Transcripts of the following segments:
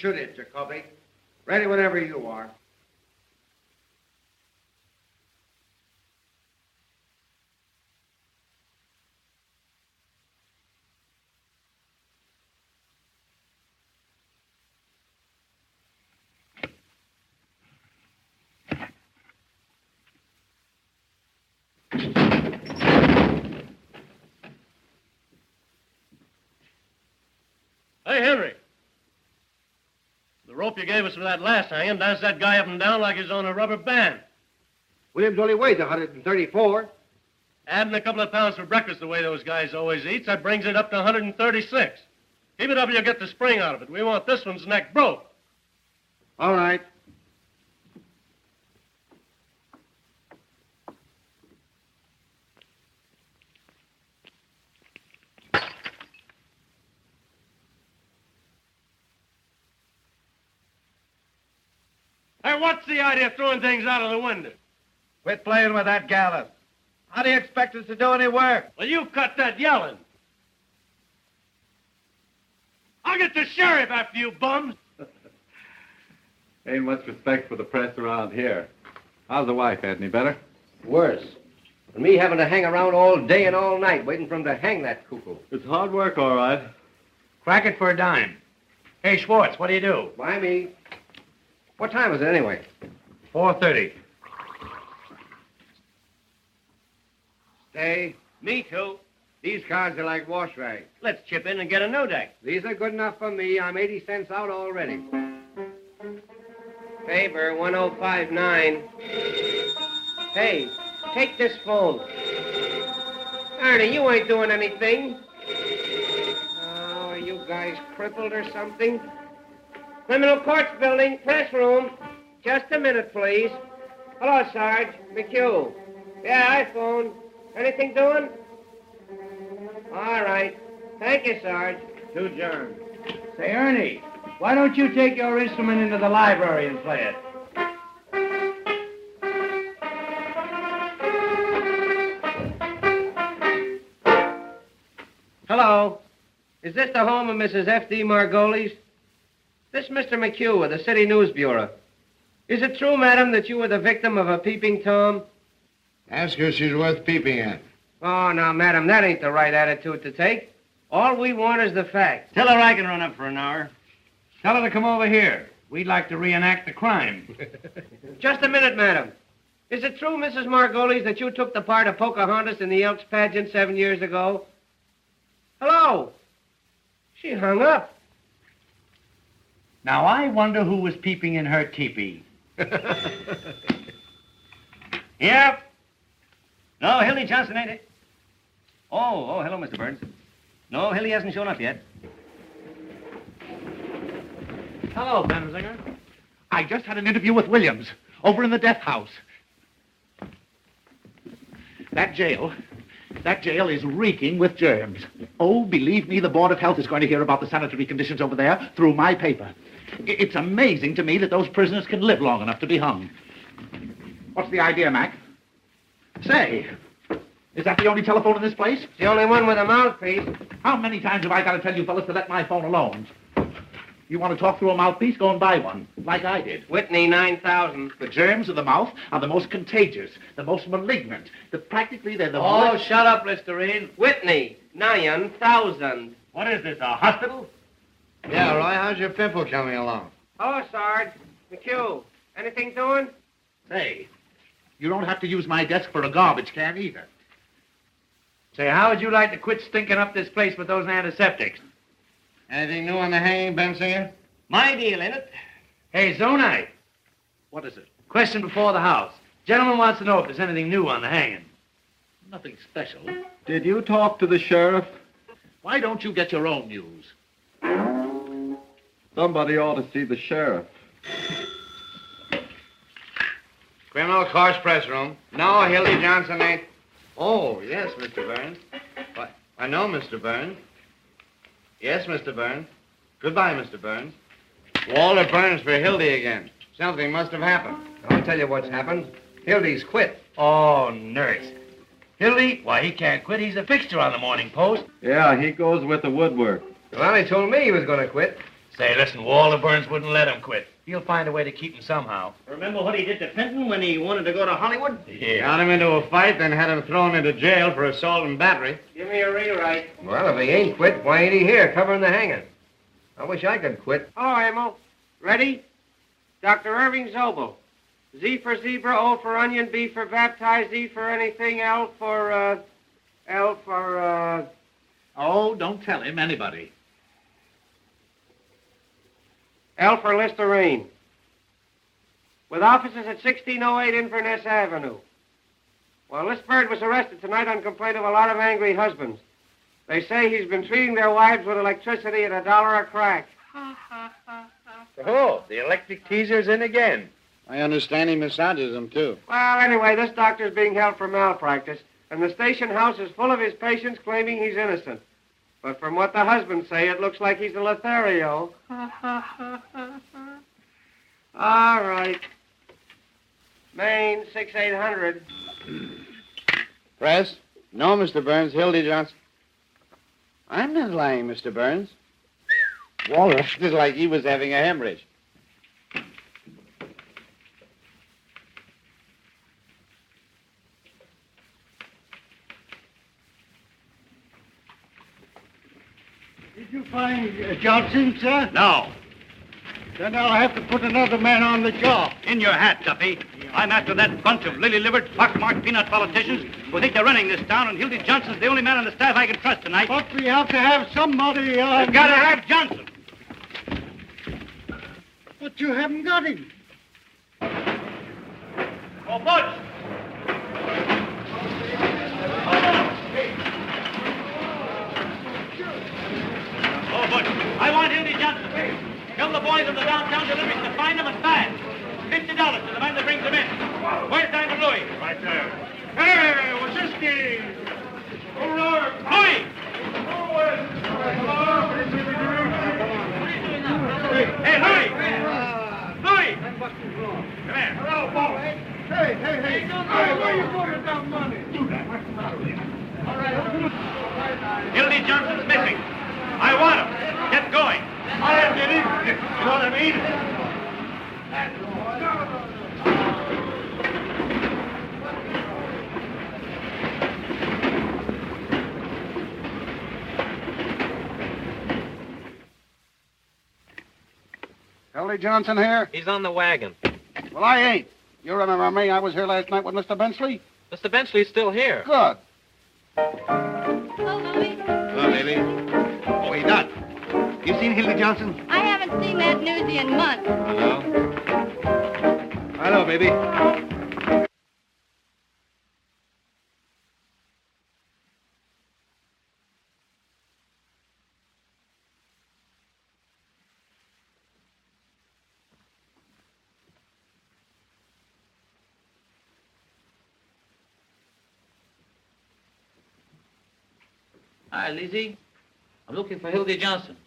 shoot it, Jacoby. Ready whenever you are. Hey, Henry. The rope you gave us for that last hanging danced that guy up and down like he's on a rubber band. Williams only weighs 134. Adding a couple of pounds for breakfast the way those guys always eat, that brings it up to 136. Keep it up or you'll get the spring out of it. We want this one's neck broke. All right. Hey, what's the idea of throwing things out of the window? Quit playing with that gallows. How do you expect us to do any work? Well, you cut that yelling. I'll get the sheriff after you bums. Ain't much respect for the press around here. How's the wife, any better? Worse. And me having to hang around all day and all night waiting for him to hang that cuckoo. It's hard work, all right. Crack it for a dime. Hey, Schwartz, what do you do? Why me? What time is it anyway? 4:30. Stay. Me too. These cards are like wash rags. Let's chip in and get a no deck. These are good enough for me. I'm 80 cents out already. Favor 1059. Hey, take this phone. Ernie, you ain't doing anything. Oh, are you guys crippled or something? Criminal Courts Building, press room. Just a minute, please. Hello, Sarge. McHugh. Yeah, I phoned. Anything doing? All right. Thank you, Sarge. To adjourn. Say, Ernie, why don't you take your instrument into the library and play it? Hello. Is this the home of Mrs. F.D. Margolis? This Mr. McHugh of the City News Bureau. Is it true, madam, that you were the victim of a peeping Tom? Ask her if she's worth peeping at. Oh, now, madam, that ain't the right attitude to take. All we want is the facts. Tell her I can run up for an hour. Tell her to come over here. We'd like to reenact the crime. Just a minute, madam. Is it true, Mrs. Margolis, that you took the part of Pocahontas in the Elks pageant 7 years ago? Hello? She hung up. Now, I wonder who was peeping in her teepee. Yep. No, Hildy Johnson, ain't it? Oh, hello, Mr. Burns. No, Hildy hasn't shown up yet. Hello, Benzinger. I just had an interview with Williams over in the death house. That jail is reeking with germs. Oh, believe me, the Board of Health is going to hear about the sanitary conditions over there through my paper. It's amazing to me that those prisoners can live long enough to be hung. What's the idea, Mac? Say, is that the only telephone in this place? It's the only one with a mouthpiece. How many times have I got to tell you fellas to let my phone alone? You want to talk through a mouthpiece? Go and buy one, like I did. Whitney, 9,000. The germs of the mouth are the most contagious, the most malignant. Practically, they're the Oh, shut up, Listerine. Whitney, 9,000. What is this, a hospital? Yeah, Roy, how's your pimple coming along? Hello, Sarge. McHugh. Anything doing? Say, you don't have to use my desk for a garbage can either. Say, how would you like to quit stinking up this place with those antiseptics? Anything new on the hanging, Bensinger? My deal in it. Hey, Zonite. What is it? Question before the House. Gentleman wants to know if there's anything new on the hanging. Nothing special. Did you talk to the sheriff? Why don't you get your own news? Somebody ought to see the sheriff. Criminal Courts press room. No, Hildy Johnson ain't. Oh, yes, Mr. Burns. Why, I know, Mr. Burns. Yes, Mr. Burns. Goodbye, Mr. Burns. Walter Burns for Hildy again. Something must have happened. I'll tell you what's happened. Hildy's quit. Oh, nurse. Hildy? Why, he can't quit. He's a fixture on the Morning Post. Yeah, he goes with the woodwork. Well, he told me he was going to quit. Say, listen, Walter Burns wouldn't let him quit. He'll find a way to keep him somehow. Remember what he did to Fenton when he wanted to go to Hollywood? Yeah. Got him into a fight, then had him thrown into jail for assault and battery. Give me a rewrite. Well, if he ain't quit, why ain't he here covering the hanging? I wish I could quit. Hello, Emil. Ready? Dr. Irving Zobel. Z for zebra, O for onion, B for baptized, E for anything, L for, Oh, don't tell him, anybody. L for Listerine. With offices at 1608 Inverness Avenue. Well, this bird was arrested tonight on complaint of a lot of angry husbands. They say he's been treating their wives with electricity at $1 a crack. Oh, the electric teaser's in again. I understand he massages them, too. Well, anyway, this doctor's being held for malpractice, and the station house is full of his patients claiming he's innocent. But from what the husbands say, it looks like he's a Lothario. All right. Maine, 6800. Press? No, Mr. Burns. Hildy Johnson. I'm not lying, Mr. Burns. Walter acted like he was having a hemorrhage. Did you find Johnson, sir? No. Then I'll have to put another man on the job. In your hat, Duffy. I'm after that bunch of lily-livered, pockmarked peanut politicians who think they're running this town, and Hildy Johnson's the only man on the staff I can trust tonight. But we have to have somebody. We've got to have Johnson. But you haven't got him. Oh, Butch! Oh, Butch, I want Hildy Johnson. Tell the boys of the downtown deliveries to find him and fast. $50 to the man that brings him in. Where's Diamond Louis? Right there. Hey, Wazinski! Louis! Hey, Louis! Louis! Come here. Hello, boss. Hey. Hey, where you going with that money? Hildy Johnson's missing. I want him. Get going. I did it. You know what I mean? Hildy Johnson here? He's on the wagon. Well, I ain't. You remember me? I was here last night with Mr. Benchley. Mr. Benchley's still here. Good. Hello, Louie. Hello, Lily. Oh, hey, Dot. You seen Hildy Johnson? I haven't seen that newsie in months. Hello. Hello, baby. Hi, Lizzie. I'm looking for Hildy Johnson.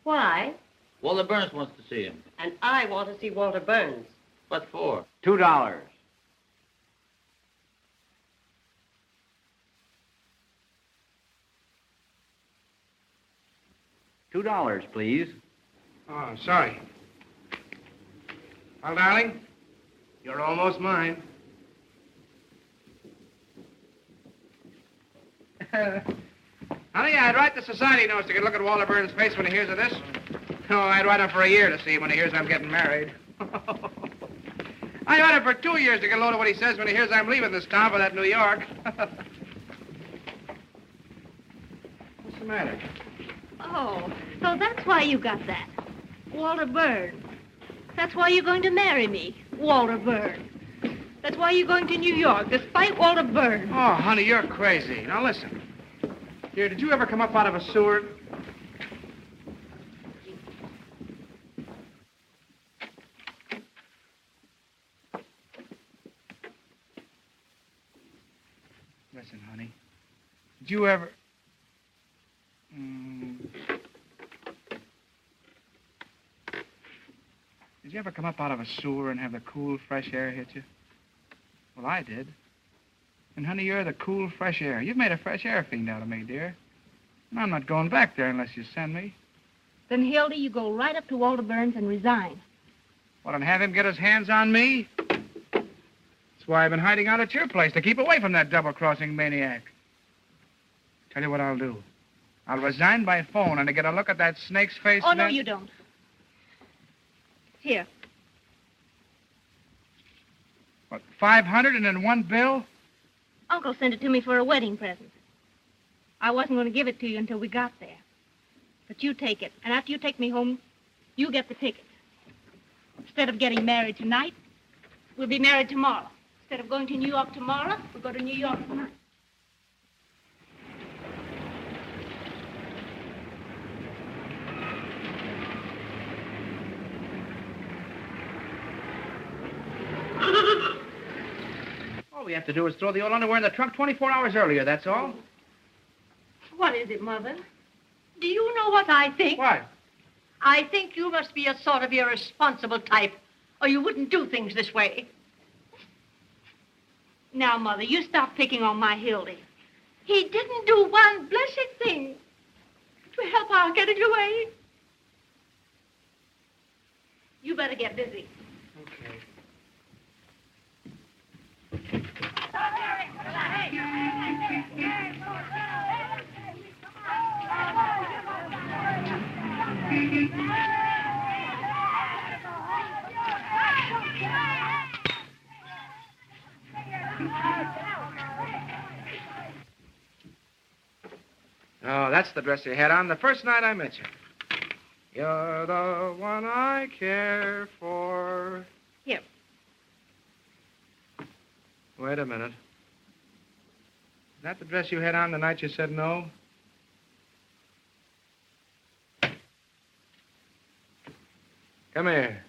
Why? Walter Burns wants to see him. And I want to see Walter Burns. What for? $2. $2, please. Oh, sorry. Well, darling, you're almost mine. Honey, I'd write the society notes to get a look at Walter Burns' face when he hears of this. Oh, I'd write him for a year to see him when he hears I'm getting married. I'd write him for 2 years to get a load of what he says when he hears I'm leaving this town for that New York. What's the matter? Oh, so that's why you got that. Walter Burns. That's why you're going to marry me, Walter Burns. That's why you're going to New York, despite Walter Burns. Oh, honey, you're crazy. Now, listen. Dear, did you ever come up out of a sewer? Listen, honey. Did you ever... Did you ever come up out of a sewer and have the cool, fresh air hit you? Well, I did. And, honey, you're the cool, fresh air. You've made a fresh air fiend out of me, dear. And I'm not going back there unless you send me. Then, Hildy, you go right up to Walter Burns and resign. Well, and have him get his hands on me? That's why I've been hiding out at your place, to keep away from that double-crossing maniac. Tell you what I'll do. I'll resign by phone and to get a look at that snake's face. Oh, no, you don't. Here. What, 500 and in one bill? Uncle sent it to me for a wedding present. I wasn't going to give it to you until we got there. But you take it, and after you take me home, you get the ticket. Instead of getting married tonight, we'll be married tomorrow. Instead of going to New York tomorrow, we'll go to New York tonight. All we have to do is throw the old underwear in the trunk 24 hours earlier, that's all. What is it, Mother? Do you know what I think? What? I think you must be a sort of irresponsible type, or you wouldn't do things this way. Now, Mother, you stop picking on my Hildy. He didn't do one blessed thing to help our getting away. You better get busy. Okay. Oh, that's the dress you had on the first night I met you. You're the one I care for. Here. Wait a minute. Is that the dress you had on the night you said no? Come here.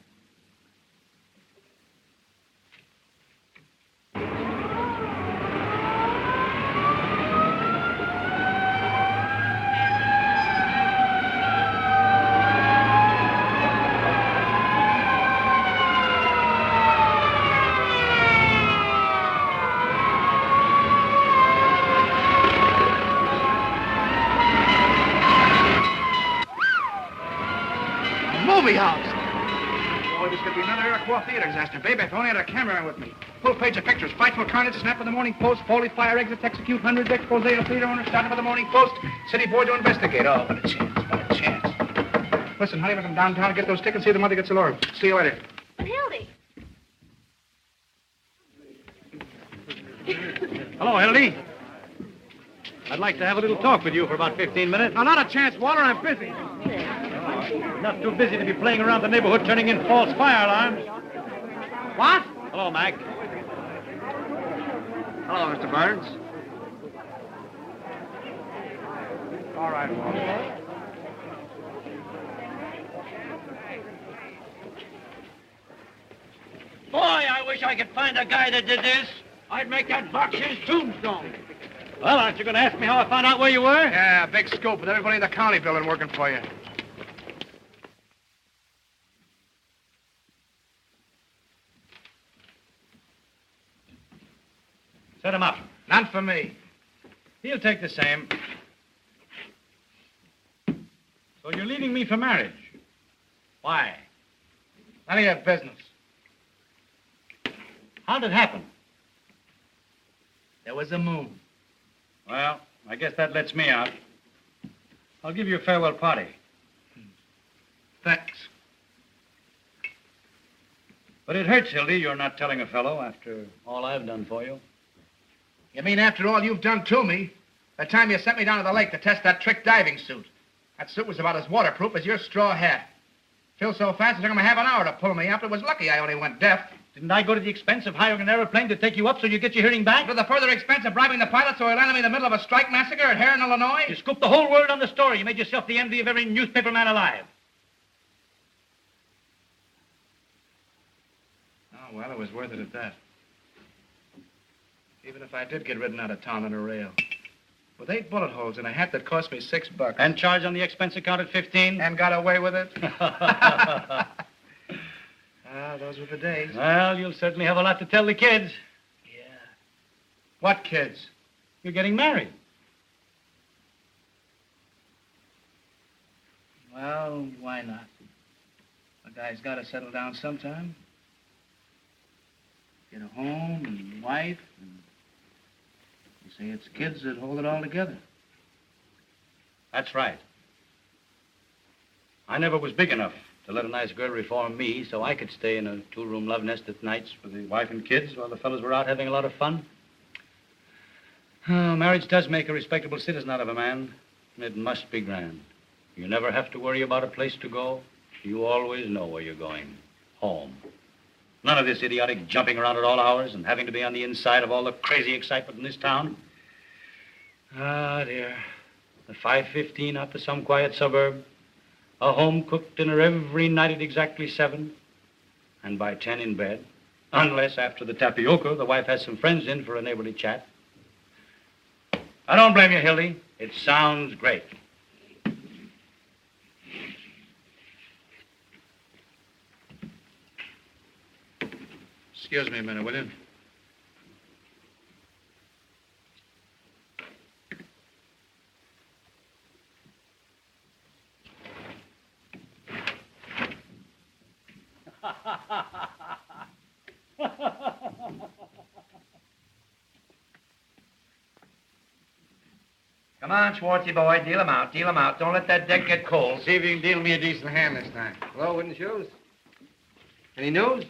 Movie house. Boy, this could be another Iroquois theater disaster. Baby, if I only had a camera with me. Full page of pictures. Frightful carnage, snap of the Morning Post, Foley fire exits, execute hundreds, expose of theater owner, startup of the Morning Post, city boy to investigate. Oh, what a chance, what a chance. Listen, honey, we're from downtown to get those tickets, see if the mother gets a lure. See you later. But Hildy. Hello, Hildy. I'd like to have a little talk with you for about 15 minutes. No, not a chance, Walter. I'm busy. Not too busy to be playing around the neighborhood turning in false fire alarms. What? Hello, Mac. Hello, Mr. Burns. All right, Walter. Boy, I wish I could find a guy that did this. I'd make that box his tombstone. Well, aren't you going to ask me how I found out where you were? Yeah, big scoop with everybody in the county building working for you. Set him up. Not for me. He'll take the same. So you're leaving me for marriage. Why? None of your business. How'd it happen? There was a move. Well, I guess that lets me out. I'll give you a farewell party. Thanks. But it hurts, Hildy, you're not telling a fellow after all I've done for you. You mean after all you've done to me? The time you sent me down to the lake to test that trick diving suit. That suit was about as waterproof as your straw hat. Filled so fast it took him a half an hour to pull me up. It was lucky I only went deaf. Didn't I go to the expense of hiring an airplane to take you up so you get your hearing back? To the further expense of bribing the pilot so he landed me in the middle of a strike massacre at Horton, Illinois? You scooped the whole word on the story. You made yourself the envy of every newspaper man alive. Oh, well, it was worth it at that. Even if I did get ridden out of town on a rail. With 8 bullet holes in a hat that cost me $6. And charged on the expense account at 15? And got away with it? Those were the days. Well, you'll certainly have a lot to tell the kids. Yeah. What kids? You're getting married. Well, why not? A guy's got to settle down sometime. Get a home and wife, and you say it's kids that hold it all together. That's right. I never was big enough to let a nice girl reform me so I could stay in a two-room love nest at nights with the wife and kids while the fellas were out having a lot of fun. Oh, marriage does make a respectable citizen out of a man. It must be grand. You never have to worry about a place to go. You always know where you're going. Home. None of this idiotic jumping around at all hours and having to be on the inside of all the crazy excitement in this town. Ah, dear. The 5:15 out to some quiet suburb. A home-cooked dinner every night at exactly 7. And by 10 in bed. Unless after the tapioca, the wife has some friends in for a neighborly chat. I don't blame you, Hildy. It sounds great. Excuse me a minute, will you? Come on, Schwartzy boy, deal him out, deal him out. Don't let that deck get cold. See if you can deal me a decent hand this time. Hello, Wooden Shoes. Any news?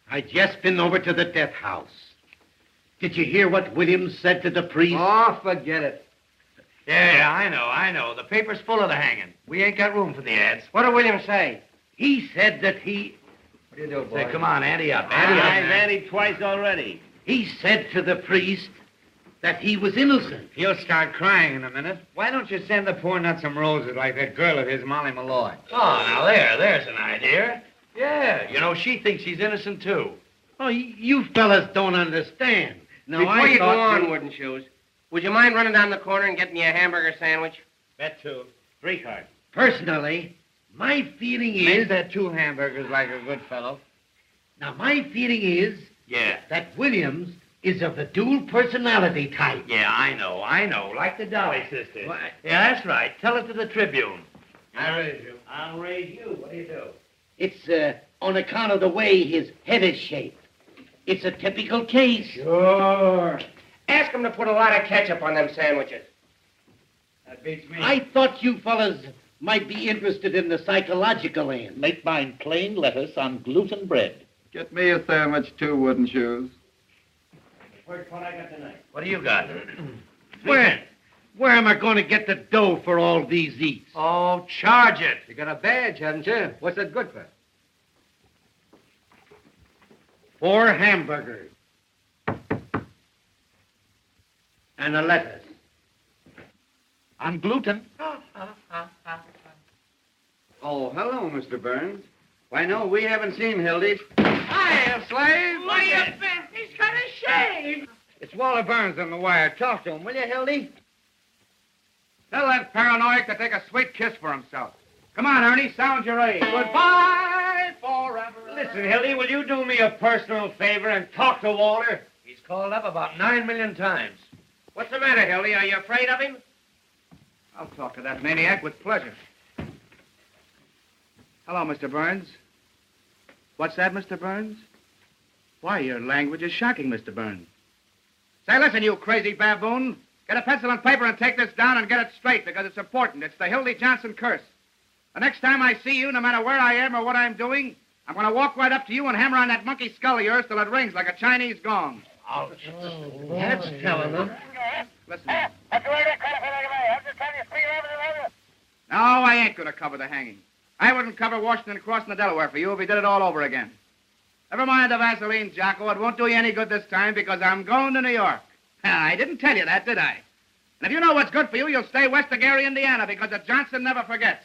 I just been over to the death house. Did you hear what Williams said to the priest? Oh, forget it. Yeah, I know. The paper's full of the hanging. We ain't got room for the ads. What did Williams say? He said that he... What do you do, boy? Say, come on, ante up. I've anteed twice already. He said to the priest that he was innocent. He'll start crying in a minute. Why don't you send the poor nut some roses like that girl of his, Molly Malloy? Oh, now there's an idea. Yeah, you know, she thinks he's innocent, too. Oh, you fellas don't understand. Now, Before you go on, Wooden Shoes, would you mind running down the corner and getting me a hamburger sandwich? Bet 2. 3 cards. Personally, my feeling is... Make that 2 hamburgers like a good fellow. Now, my feeling is... Yeah. That Williams is of the dual personality type. Yeah, I know. Like the Dolly sisters. What? Yeah, that's right. Tell it to the Tribune. I'll raise you. I'll raise you. What do you do? It's on account of the way his head is shaped. It's a typical case. Sure. Ask him to put a lot of ketchup on them sandwiches. That beats me. I thought you fellas might be interested in the psychological end. Make mine plain lettuce on gluten bread. Get me a sandwich, too, Wooden Shoes. First one I got tonight. What do you got? Where am I going to get the dough for all these eats? Oh, charge it. You got a badge, haven't you? What's that good for? 4 hamburgers. And a lettuce. On gluten. Oh, hello, Mr. Burns. Why, no, we haven't seen Hildy's. Hiya, slave. What do you think? He's got a shave. It's Walter Burns on the wire. Talk to him, will you, Hildy? Tell that paranoiac to take a sweet kiss for himself. Come on, Ernie, sound your age. Goodbye forever. Listen, Hildy, will you do me a personal favor and talk to Walter? He's called up about 9 million times. What's the matter, Hildy? Are you afraid of him? I'll talk to that maniac with pleasure. Hello, Mr. Burns. What's that, Mr. Burns? Why, your language is shocking, Mr. Burns. Say, listen, you crazy baboon. Get a pencil and paper and take this down and get it straight, because it's important. It's the Hildy Johnson curse. The next time I see you, no matter where I am or what I'm doing, I'm going to walk right up to you and hammer on that monkey skull of yours till it rings like a Chinese gong. Oh, that's telling them. Listen. No, I ain't going to cover the hanging. I wouldn't cover Washington crossing the Delaware for you if he did it all over again. Never mind the Vaseline, Jocko. It won't do you any good this time because I'm going to New York. I didn't tell you that, did I? And if you know what's good for you, you'll stay west of Gary, Indiana, because the Johnson never forgets.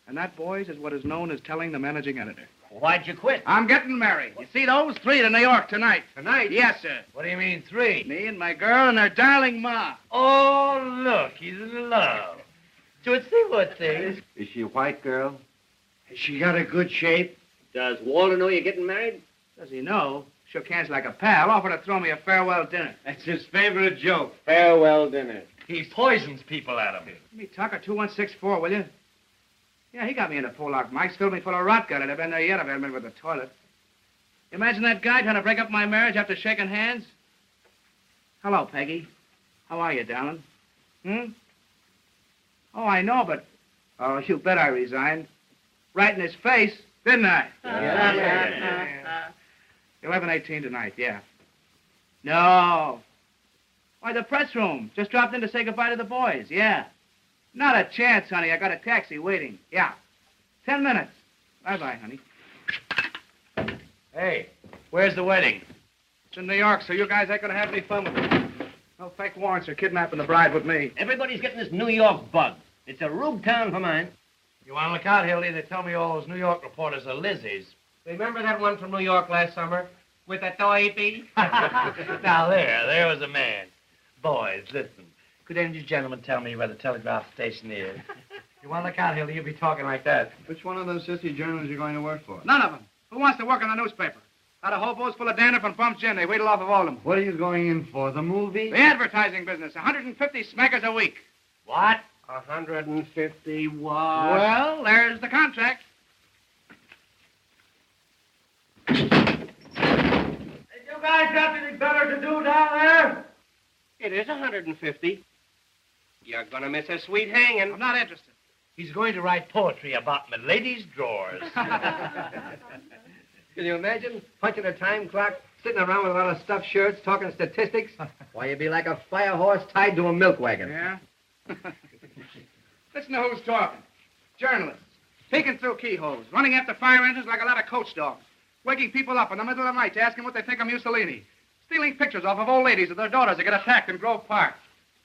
And that, boys, is what is known as telling the managing editor. Why'd you quit? I'm getting married. You see those 3 to New York tonight. Tonight? Yes, sir. What do you mean, 3? Me and my girl and her darling ma. Oh, look, he's in love. Tootsie, what things? Is she a white girl? Has she got a good shape? Does Walter know you're getting married? Does he know? Shook hands like a pal. Offered to throw me a farewell dinner. That's his favorite joke. Farewell dinner. He poisons people, Adam. Give me Tucker 2164, will you? Yeah, he got me in a Pollock. Mike's filled me full of rot gun. I'd have been there yet if I hadn't been with the toilet. Imagine that guy trying to break up my marriage after shaking hands. Hello, Peggy. How are you, darling? Oh, I know, but... Oh, you bet I resigned. Right in his face, didn't I? Yeah. 11:18 tonight, yeah. No. Why, the press room. Just dropped in to say goodbye to the boys, yeah. Not a chance, honey. I got a taxi waiting. Yeah. 10 minutes. Bye-bye, honey. Hey, where's the wedding? It's in New York, so you guys ain't gonna have any fun with it. No fake warrants or kidnapping the bride with me. Everybody's getting this New York bug. It's a rube town for mine. You want to look out, Hildy? They tell me all those New York reporters are Lizzies. Remember that one from New York last summer? With a toy bee? Now, there was a man. Boys, listen. Could any of you gentlemen tell me where the telegraph station is? You want to look out, Hildy? You'll be talking like that. Which one of those sissy journals are you going to work for? None of them. Who wants to work on the newspaper? Out of hobos full of dandruff and bumps gin. They wheedle off of all of them. What are you going in for, the movie? The advertising business. 150 smackers a week. What? 150 what? Well, there's the contract. Hey, you guys got anything better to do down there? It is 150. You're gonna miss a sweet hanging. I'm not interested. He's going to write poetry about my lady's drawers. Can you imagine punching a time clock, sitting around with a lot of stuffed shirts, talking statistics? Why, you'd be like a fire horse tied to a milk wagon. Yeah? Listen to who's talking. Journalists. Peeking through keyholes. Running after fire engines like a lot of coach dogs. Waking people up in the middle of the night to ask them what they think of Mussolini. Stealing pictures off of old ladies of their daughters that get attacked in Grove Park.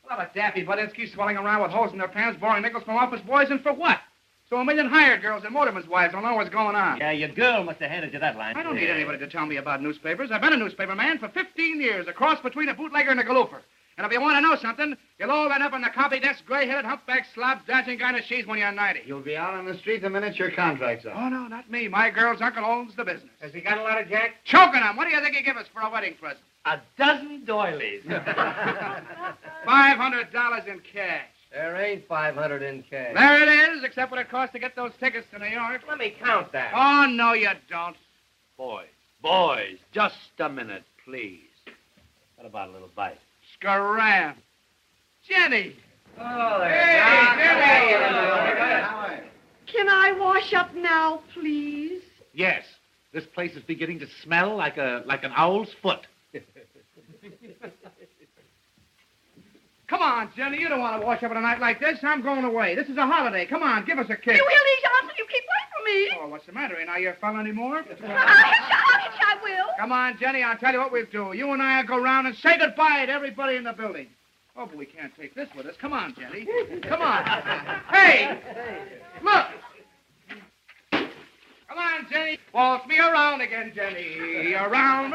A lot of daffy Budinsky swelling around with holes in their pants, borrowing nickels from office boys, and for what? So 1 million hired girls and motormen's wives don't know what's going on. Yeah, your girl must have handed you that line. I don't need anybody to tell me about newspapers. I've been a newspaper man for 15 years, a cross between a bootlegger and a galoofer. And if you want to know something, you'll all end up in the copy desk, gray-headed, humpback, slob, dancing kind of she's when you're 90. You'll be out on the street the minute your contract's up. Oh, no, not me. My girl's uncle owns the business. Has he got a lot of jack? Choking him. What do you think he'd give us for a wedding present? A dozen doilies. $500 in cash. There ain't 500 in cash. There it is, except what it costs to get those tickets to New York. Let me count that. Oh, no, you don't. Boys, just a minute, please. What about a little bite? Scram. Jenny. Oh, there. Hey, Jenny. Can I wash up now, please? Yes. This place is beginning to smell like an owl's foot. Come on, Jenny. You don't want to wash up on a night like this. I'm going away. This is a holiday. Come on, give us a kiss. You Hildy Johnson, you keep away from me. Oh, what's the matter? Ain't I your fella anymore? I will. Come on, Jenny. I'll tell you what we'll do. You and I will go round and say goodbye to everybody in the building. Oh, but we can't take this with us. Come on, Jenny. Come on. Hey! Look! Come on, Jenny. Waltz me around again, Jenny. Around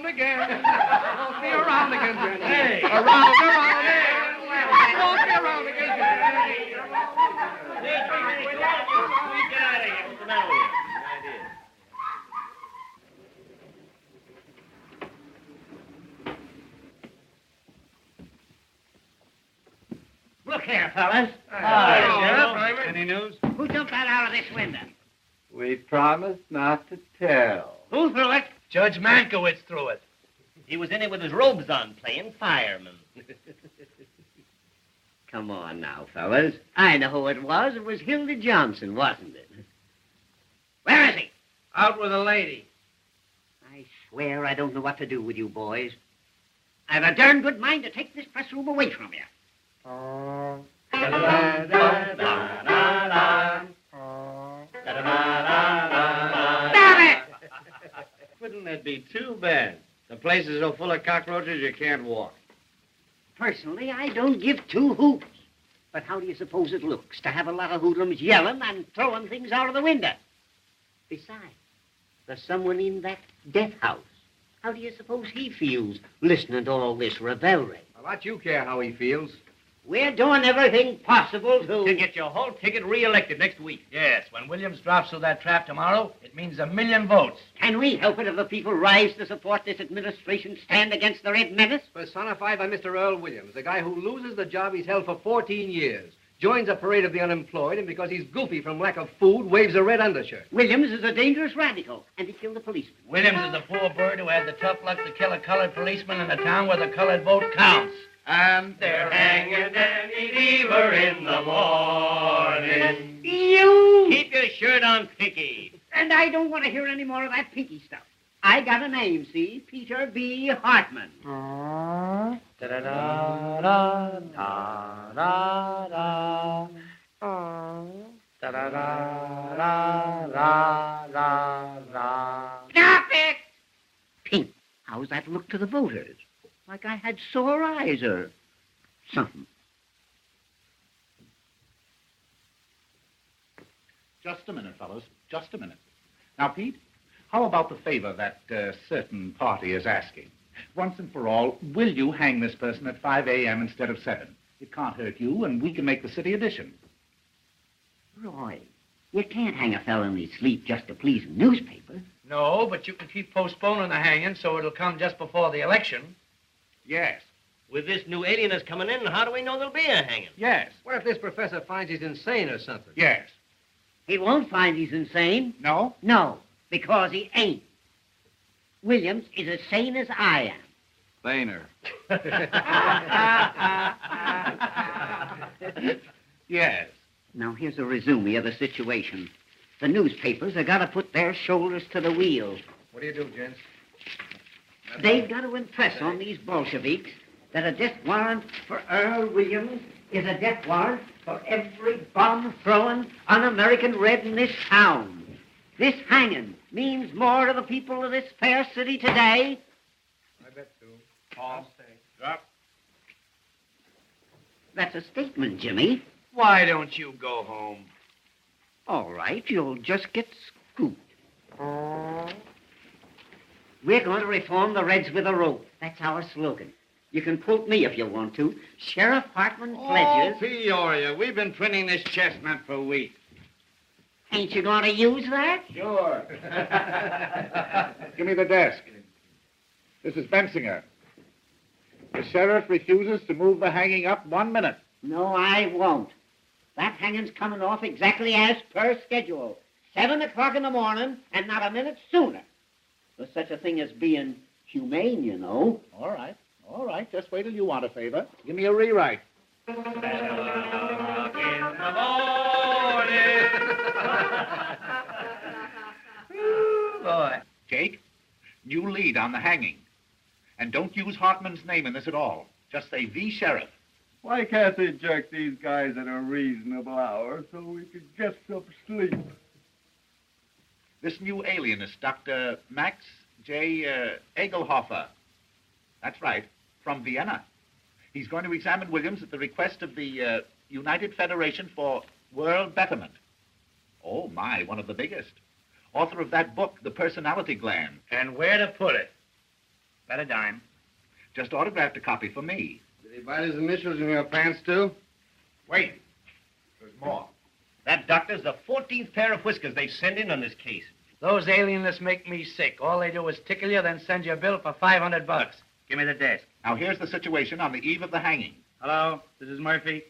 again. Waltz me around again, Jenny. Hey. Around again. Waltz me around again, Jenny. Get out of here. What's the matter with you? Look here, fellas. Sheriff. Any news? Who jumped that out of this window? We promised not to tell. Who threw it? Judge Mankiewicz threw it. He was in it with his robes on, playing fireman. Come on now, fellas. I know who it was. It was Hilda Johnson, wasn't it? Where is he? Out with a lady. I swear I don't know what to do with you boys. I've a darn good mind to take this press room away from you. Damn it! Wouldn't that be too bad? The place is so full of cockroaches you can't walk. Personally, I don't give two hoots. But how do you suppose it looks to have a lot of hoodlums yelling and throwing things out of the window? Besides, there's someone in that death house. How do you suppose he feels listening to all this revelry? A lot you care how he feels. We're doing everything possible To get your whole ticket re-elected next week. Yes, when Williams drops through that trap tomorrow, it means 1 million votes. Can we help it if the people rise to support this administration, stand against the Red Menace? Personified by Mr. Earl Williams, the guy who loses the job he's held for 14 years. joins a parade of the unemployed, and because he's goofy from lack of food, waves a red undershirt. Williams is a dangerous radical, and he killed a policeman. Williams is a poor bird who had the tough luck to kill a colored policeman in a town where the colored vote counts. And they're hanging Danny Deaver in the morning. You! Keep your shirt on, Pinky. And I don't want to hear any more of that Pinky stuff. I got a name, see? Peter B. Hartman. Da-da-da-da-da-da-da. Da-da-da-da-da-da-da. Stop it! Pink, how's that look to the voters? Like I had sore eyes or something. Just a minute, fellows. Just a minute. Now, Pete, how about the favor that certain party is asking? Once and for all, will you hang this person at 5 a.m. instead of 7? It can't hurt you, and we can make the city edition. Roy, you can't hang a fellow in his sleep just to please a newspaper. No, but you can keep postponing the hanging so it'll come just before the election. Yes. With this new alienist coming in, how do we know there'll be a hanging? Yes. What if this professor finds he's insane or something? Yes. He won't find he's insane. No? No, because he ain't. Williams is as sane as I am. Saner. Yes. Now, here's a resume of the situation. The newspapers have got to put their shoulders to the wheel. What do you do, gents? They've got to impress on these Bolsheviks that a death warrant for Earl Williams is a death warrant for every bomb-throwing un-American red in this town. This hanging means more to the people of this fair city today. I bet so. I'll stay. Drop. That's a statement, Jimmy. Why don't you go home? All right, you'll just get scooped. We're going to reform the Reds with a rope. That's our slogan. You can quote me if you want to. Sheriff Hartman pledges... Oh, Peoria, we've been printing this chestnut for weeks. Ain't you going to use that? Sure. Give me the desk. This is Bensinger. The sheriff refuses to move the hanging up 1 minute. No, I won't. That hanging's coming off exactly as per schedule. 7 o'clock in the morning, and not a minute sooner. There's such a thing as being humane, you know. All right. All right. Just wait till you want a favor. Give me a rewrite. Boy. Jake, you lead on the hanging. And don't use Hartman's name in this at all. Just say the sheriff. Why can't they jerk these guys at a reasonable hour so we could get some sleep? This new alienist, Dr. Max J. Egelhofer. That's right, from Vienna. He's going to examine Williams at the request of the United Federation for World Betterment. Oh, my, one of the biggest. Author of that book, The Personality Gland. And where to put it? Bet a dime. Just autographed a copy for me. Did he bite his initials in your pants, too? Wait. There's more. That doctor's the 14th pair of whiskers they send in on this case. Those alienists make me sick. All they do is tickle you, then send you a bill for $500. Give me the desk. Now, here's the situation on the eve of the hanging. Hello, this is Murphy.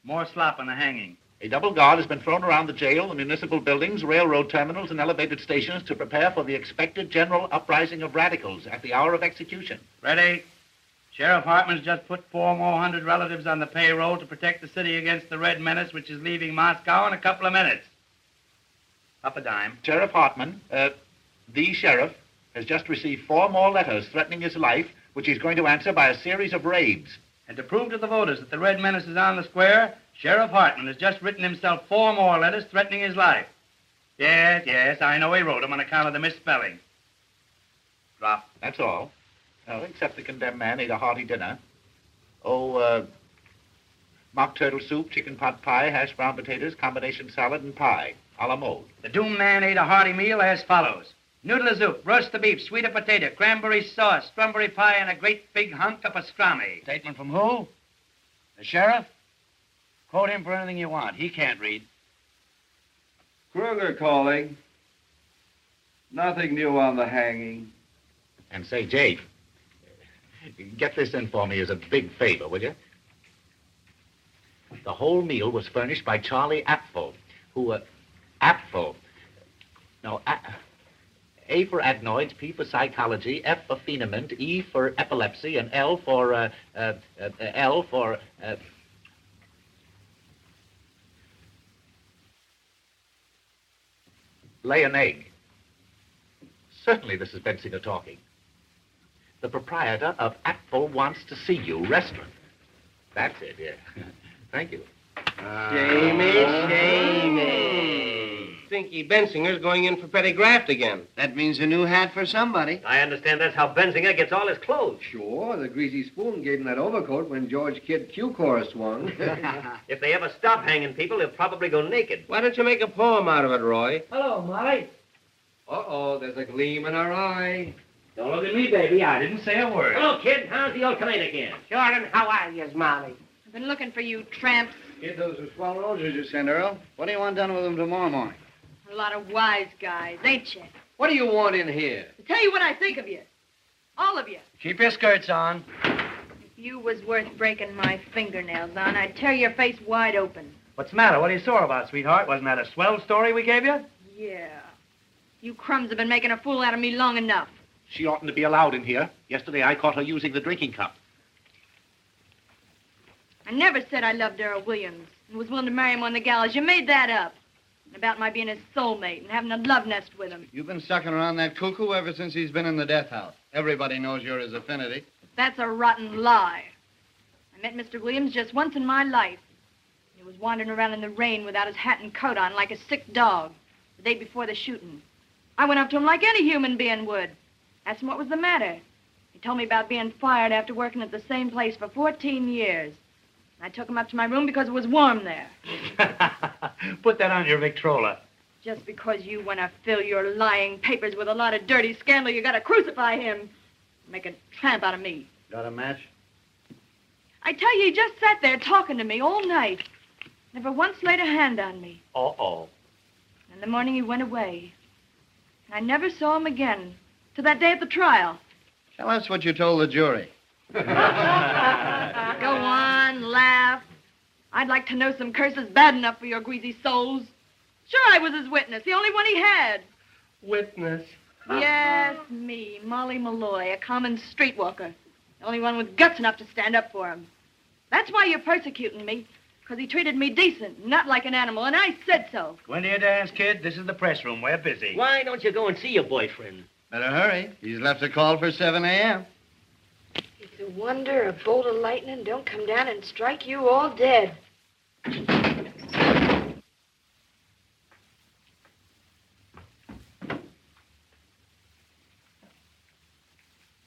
More slop on the hanging. A double guard has been thrown around the jail, the municipal buildings, railroad terminals, and elevated stations to prepare for the expected general uprising of radicals at the hour of execution. Ready? Sheriff Hartman's just put 4 more hundred relatives on the payroll to protect the city against the Red Menace, which is leaving Moscow in a couple of minutes. Up a dime. Sheriff Hartman, the sheriff, has just received 4 more letters threatening his life, which he's going to answer by a series of raids. And to prove to the voters that the Red Menace is on the square, Sheriff Hartman has just written himself 4 more letters threatening his life. Yes, I know he wrote them on account of the misspelling. Drop. That's all. Oh, except the condemned man ate a hearty dinner. Mock turtle soup, chicken pot pie, hash brown potatoes, combination salad, and pie, a la mode. The doomed man ate a hearty meal as follows. Noodle soup, roast the beef, sweet potato, cranberry sauce, strawberry pie, and a great big hunk of pastrami. Statement from who? The sheriff? Quote him for anything you want. He can't read. Kruger calling. Nothing new on the hanging. And say, Jake, get this in for me as a big favor, will you? The whole meal was furnished by Charlie Apfel, who, Apfel. No, A for adenoids, P for psychology, F for phenoment, E for epilepsy, and L for, lay an egg. Certainly this is Bensinger talking. The proprietor of Apfel Wants to See You restaurant. That's it, yeah. Thank you. Shamey. Stinky Bensinger's going in for petty graft again. That means a new hat for somebody. I understand that's how Bensinger gets all his clothes. Sure, the greasy spoon gave him that overcoat when George Kidd Q-Chorus swung. If they ever stop hanging people, they'll probably go naked. Why don't you make a poem out of it, Roy? Hello, Molly. Uh-oh, there's a gleam in her eye. Don't look at me, baby. I didn't say a word. Hello, kid. How's the old Catlett again? Sure, and how are you, Molly? I've been looking for you, tramps. Kid, those are swell roses you sent, Earl. What do you want done with them tomorrow morning? A lot of wise guys, ain't you? What do you want in here? To tell you what I think of you. All of you. Keep your skirts on. If you was worth breaking my fingernails on, I'd tear your face wide open. What's the matter? What are you sore about, sweetheart? Wasn't that a swell story we gave you? Yeah. You crumbs have been making a fool out of me long enough. She oughtn't to be allowed in here. Yesterday I caught her using the drinking cup. I never said I loved Earl Williams and was willing to marry him on the gallows. You made that up. And about my being his soulmate and having a love nest with him. You've been sucking around that cuckoo ever since he's been in the death house. Everybody knows you're his affinity. That's a rotten lie. I met Mr. Williams just once in my life. He was wandering around in the rain without his hat and coat on like a sick dog the day before the shooting. I went up to him like any human being would. Asked him what was the matter. He told me about being fired after working at the same place for 14 years. I took him up to my room because it was warm there. Put that on your Victrola. Just because you want to fill your lying papers with a lot of dirty scandal, you got to crucify him. Make a tramp out of me. Got a match? I tell you, he just sat there talking to me all night. Never once laid a hand on me. Uh-oh. In the morning, he went away. I never saw him again to that day at the trial. Tell us what you told the jury. Go on, laugh. I'd like to know some curses bad enough for your greasy souls. Sure, I was his witness, the only one he had. Witness? Yes, me, Molly Malloy, a common streetwalker. The only one with guts enough to stand up for him. That's why you're persecuting me, because he treated me decent, not like an animal, and I said so. Go into your dance, kid. This is the press room. We're busy. Why don't you go and see your boyfriend? Better hurry. He's left a call for 7 a.m. It's a wonder a bolt of lightning don't come down and strike you all dead.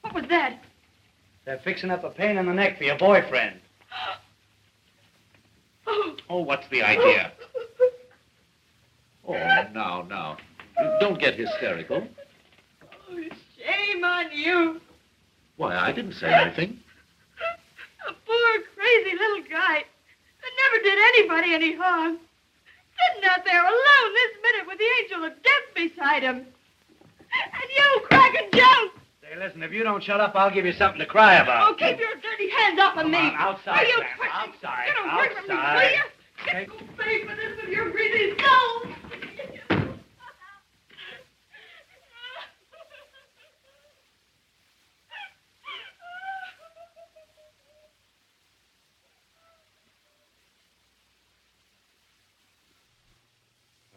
What was that? They're fixing up a pain in the neck for your boyfriend. Oh, what's the idea? Oh, now. Don't get hysterical. Oh, shame on you. Why, I didn't say anything. A poor, crazy little guy that never did anybody any harm. Sitting out there alone this minute with the angel of death beside him. And you cracking jokes. Say, listen, if you don't shut up, I'll give you something to cry about. Oh, keep your dirty hands off of me. Come on, outside, Are you Sam, outside, Get away from me, outside. will you? Get away from this with your greasy soul.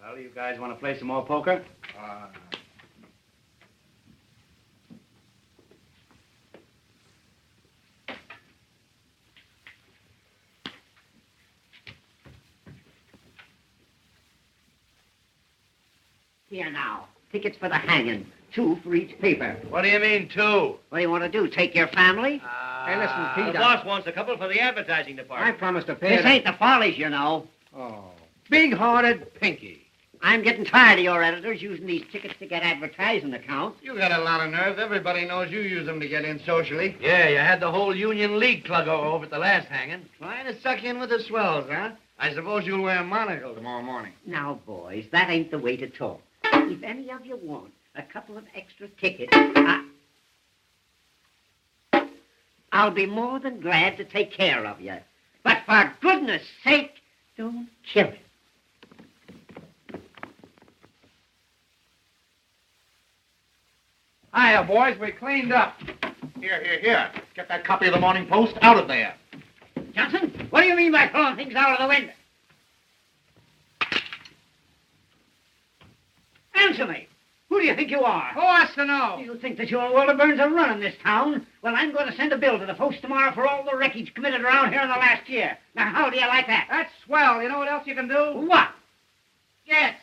Well, you guys want to play some more poker? Here now. Tickets for the hanging. 2 for each paper. What do you mean, 2? What do you want to do? Take your family? Hey, listen, Pete. The boss wants a couple for the advertising I department. promised to pay This ain't the Follies, you know. Oh. Big-hearted Pinky. I'm getting tired of your editors using these tickets to get advertising accounts. You got a lot of nerve. Everybody knows you use them to get in socially. Yeah, you had the whole Union League club over at the last hanging. Trying to suck in with the swells, huh? I suppose you'll wear a monocle tomorrow morning. Now, boys, that ain't the way to talk. If any of you want a couple of extra tickets, I'll be more than glad to take care of you. But for goodness sake, don't kill it. Hiya, boys. We cleaned up. Here. Get that copy of the Morning Post out of there. Johnson, what do you mean by throwing things out of the window? Answer me. Who do you think you are? Who wants to know? You think that you and Walter Burns are running this town? Well, I'm going to send a bill to the Post tomorrow for all the wreckage committed around here in the last year. Now, how do you like that? That's swell. You know what else you can do? What? Yes.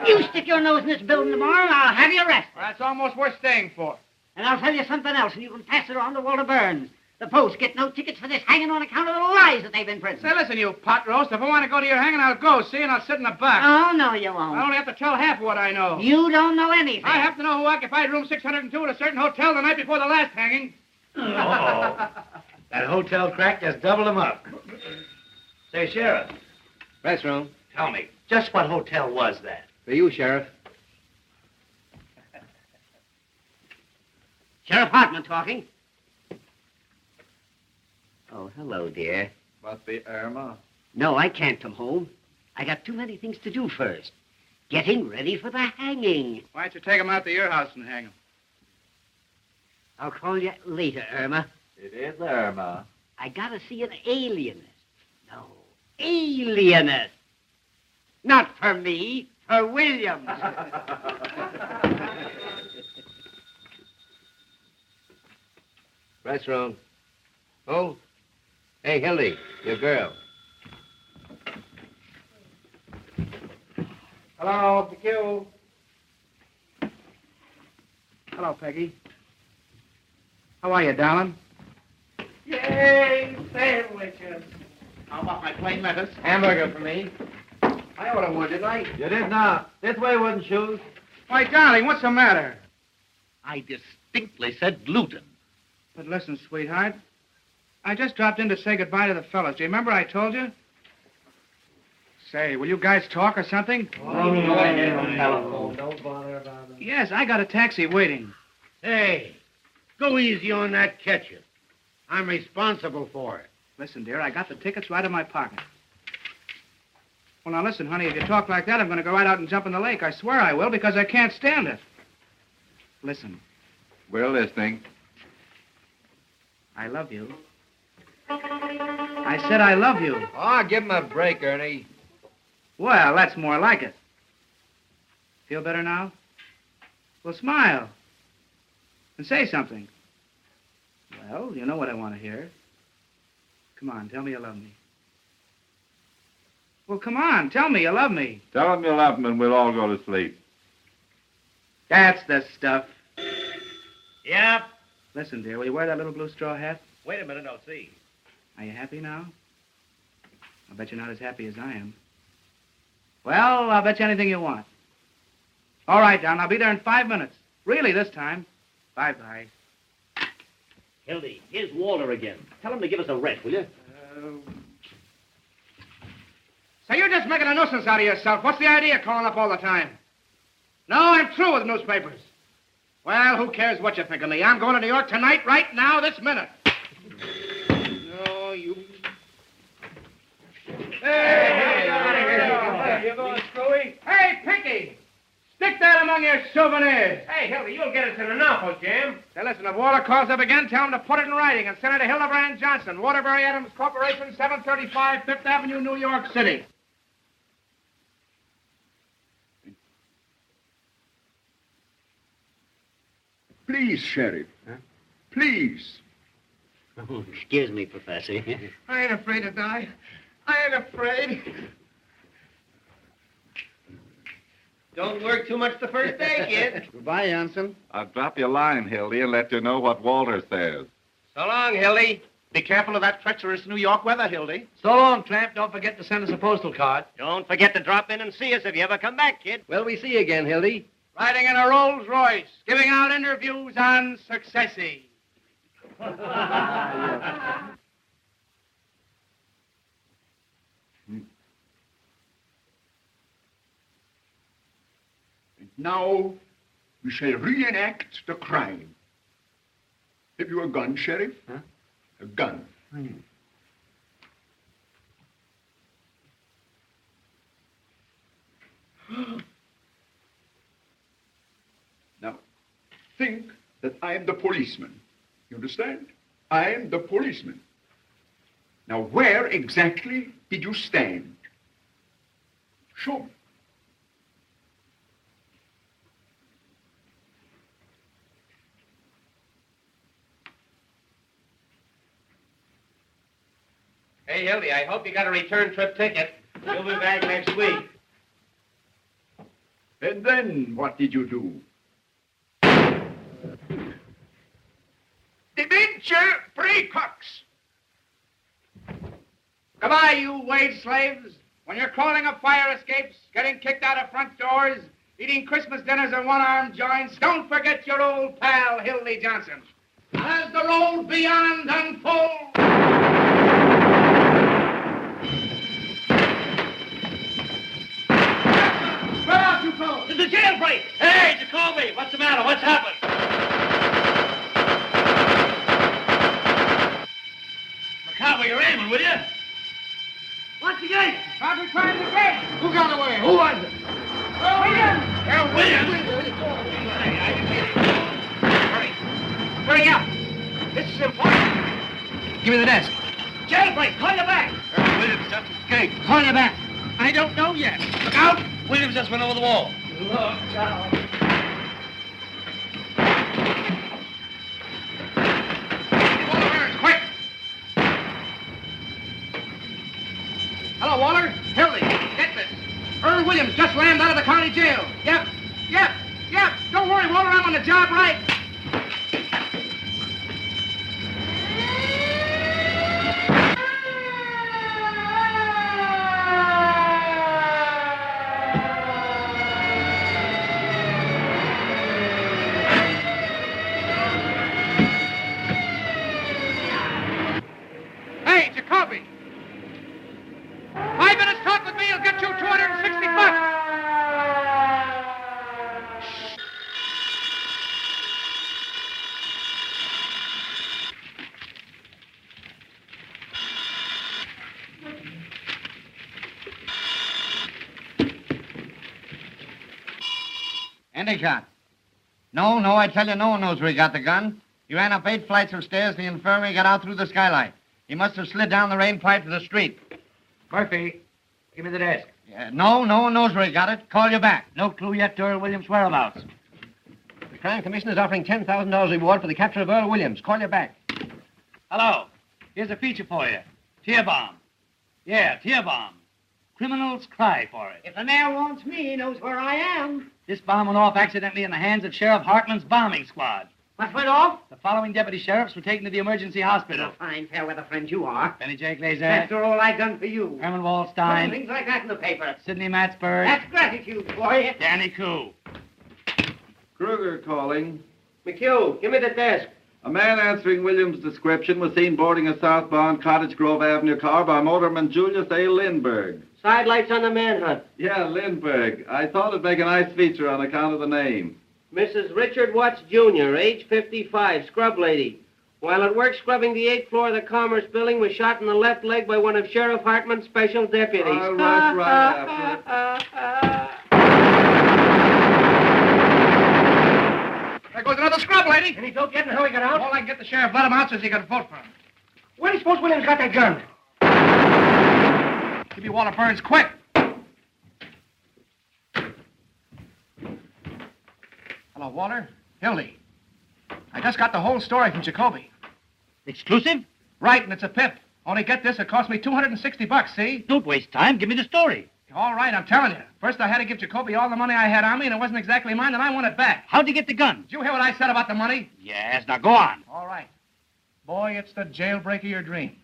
You stick your nose in this building tomorrow and I'll have you arrested. Well, that's almost worth staying for. And I'll tell you something else, and you can pass it on to Walter Burns. The Post get no tickets for this hanging on account of the lies that they've been printing. Say, listen, you pot roast. If I want to go to your hanging, I'll go, see, and I'll sit in the back. Oh, no, you won't. I only have to tell half of what I know. You don't know anything. I have to know who occupied room 602 at a certain hotel the night before the last hanging. Oh, that hotel crack just doubled him up. Say, Sheriff. Press room. Tell me, just what hotel was that? For you, Sheriff. Sheriff Hartman talking. Oh, hello, dear. Must be Irma. No, I can't come home. I got too many things to do first. Getting ready for the hanging. Why don't you take him out to your house and hang him? I'll call you later, Irma. It is Irma. I gotta see an alienist. No, alienist. Not for me, for Williams. Press room. Oh? Hey, Hildy, your girl. Hello, PQ. Hello, Peggy. How are you, darling? Yay, sandwiches. How about my plain lettuce? Hamburger for me. I ordered one, didn't I? You did not. This way, wooden shoes. Why, darling, what's the matter? I distinctly said gluten. But listen, sweetheart. I just dropped in to say goodbye to the fellas. Do you remember I told you? Say, will you guys talk or something? Telephone. Don't bother about it. Yes, I got a taxi waiting. Hey, go easy on that ketchup. I'm responsible for it. Listen, dear, I got the tickets right in my pocket. Well, now listen, honey, if you talk like that, I'm going to go right out and jump in the lake. I swear I will, because I can't stand it. Listen, We're listening. I love you. I said I love you. Oh, give him a break, Ernie. Well, that's more like it. Feel better now? Well, smile. And say something. Well, you know what I want to hear. Come on, tell me you love me. Well, come on, tell me you love me. Tell him you love him and we'll all go to sleep. That's the stuff. Yep. Listen, dear, will you wear that little blue straw hat? Wait a minute, I'll see. Are you happy now? I'll bet you're not as happy as I am. Well, I'll bet you anything you want. All right, Don, I'll be there in 5 minutes. Really, this time. Bye-bye. Hildy, here's Walter again. Tell him to give us a rest, will you? So you're just making a nuisance out of yourself. What's the idea calling up all the time? No, I'm through with newspapers. Well, who cares what you think of me? I'm going to New York tonight, right now, this minute. No, you... Hey, you going, Screwy? Hey, Pinky! Stick that among your souvenirs. Hey, Hildy, you'll get us in an awful jam. Now, listen, if Walter calls up again, tell him to put it in writing and send it to Hildebrand Johnson, Waterbury Adams Corporation, 735 Fifth Avenue, New York City. Please, Sheriff. Please. Oh, excuse me, Professor. I ain't afraid to die. I ain't afraid. Don't work too much the first day, kid. Goodbye, Johnson. I'll drop you a line, Hildy, and let you know what Walter says. So long, Hildy. Be careful of that treacherous New York weather, Hildy. So long, tramp. Don't forget to send us a postal card. Don't forget to drop in and see us if you ever come back, kid. Well, we see you again, Hildy. Riding in a Rolls Royce, giving out interviews on Successy. Now, we shall reenact the crime. Have you a gun, Sheriff? A gun. Now, think that I am the policeman. You understand? I am the policeman. Now, where exactly did you stand? Show me. Hey, Hildy, I hope you got a return trip ticket. You'll be back next week. And then what did you do? Dementia precox. Goodbye, you wage slaves. When you're crawling up fire escapes, getting kicked out of front doors, eating Christmas dinners in one-armed joints, don't forget your old pal, Hildy Johnson. As the road beyond unfolds. Where are you going? There's a jailbreak! Hey, Jacoby, what's the matter? What's happened? McCarver, you're aiming, will you? What's the gate? Probably trying the gate. Who got away? Who was it? Williams! Hurry up. This is important. Give me the desk. Jailbreak, call you back. Williams just escaped. Call you back. I don't know yet. Look out! Williams just went over the wall. Look out. Quick! Hello, Waller. Hildy, get this. Earl Williams just landed out of the county jail. Yep. Don't worry, Waller, I'm on the job right. Hey, Jacoby. 5 minutes talk with me will get you $260. Endicott. No, I tell you, no one knows where he got the gun. He ran up 8 flights of stairs to the infirmary, got out through the skylight. He must have slid down the rain pipe to the street. Murphy, give me the desk. Yeah, no one knows where he got it. Call you back. No clue yet to Earl Williams' whereabouts. The Crime Commission is offering $10,000 reward for the capture of Earl Williams. Call you back. Hello. Here's a feature for you. Tear bomb. Yeah, tear bomb. Criminals cry for it. If the mayor wants me, he knows where I am. This bomb went off accidentally in the hands of Sheriff Hartman's bombing squad. What went off? The following deputy sheriffs were taken to the emergency hospital. A fine fair weather friend you are. Benny J. Glazer. After all I done for you. Herman Putting Wallstein. things like that in the paper. Sidney Matsburg. That's gratitude for you. Danny Koo. Kruger calling. McHugh, give me the desk. A man answering Williams' description was seen boarding a southbound Cottage Grove Avenue car by motorman Julius A. Lindbergh. Sidelights on the manhunt. Yeah, Lindbergh. I thought it'd make a nice feature on account of the name. Mrs. Richard Watts, Jr., age 55, scrub lady. While at work scrubbing the 8th floor of the Commerce Building, was shot in the left leg by one of Sheriff Hartman's special deputies. I'll rush right after it. There goes another scrub lady. Any dope yet and how he got out? All I can get the sheriff, let him out so he can vote for him. Where do you suppose Williams got that gun? Give me Waller Burns, quick. Hello, Waller. Hildy. I just got the whole story from Jacoby. Exclusive? Right, and it's a pip. Only get this, it cost me $260, see? Don't waste time. Give me the story. All right, I'm telling you. First, I had to give Jacoby all the money I had on me, and it wasn't exactly mine, and I want it back. How'd you get the gun? Did you hear what I said about the money? Yes, now go on. All right. Boy, it's the jailbreak of your dreams.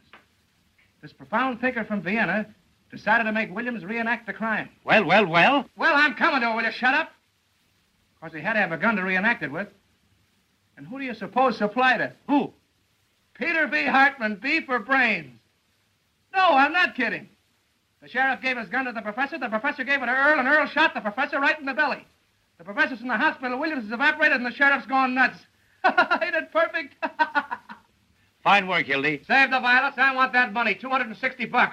This profound thinker from Vienna decided to make Williams reenact the crime. Well? Well, I'm coming to it. Will you shut up? Of course, he had to have a gun to reenact it with. And who do you suppose supplied it? Who? Peter B. Hartman, B for brains. No, I'm not kidding. The sheriff gave his gun to the professor gave it to Earl, and Earl shot the professor right in the belly. The professor's in the hospital, Williams is evaporated, and the sheriff's gone nuts. Ain't it perfect? Fine work, Hildy. Save the violets. I want that money, $260.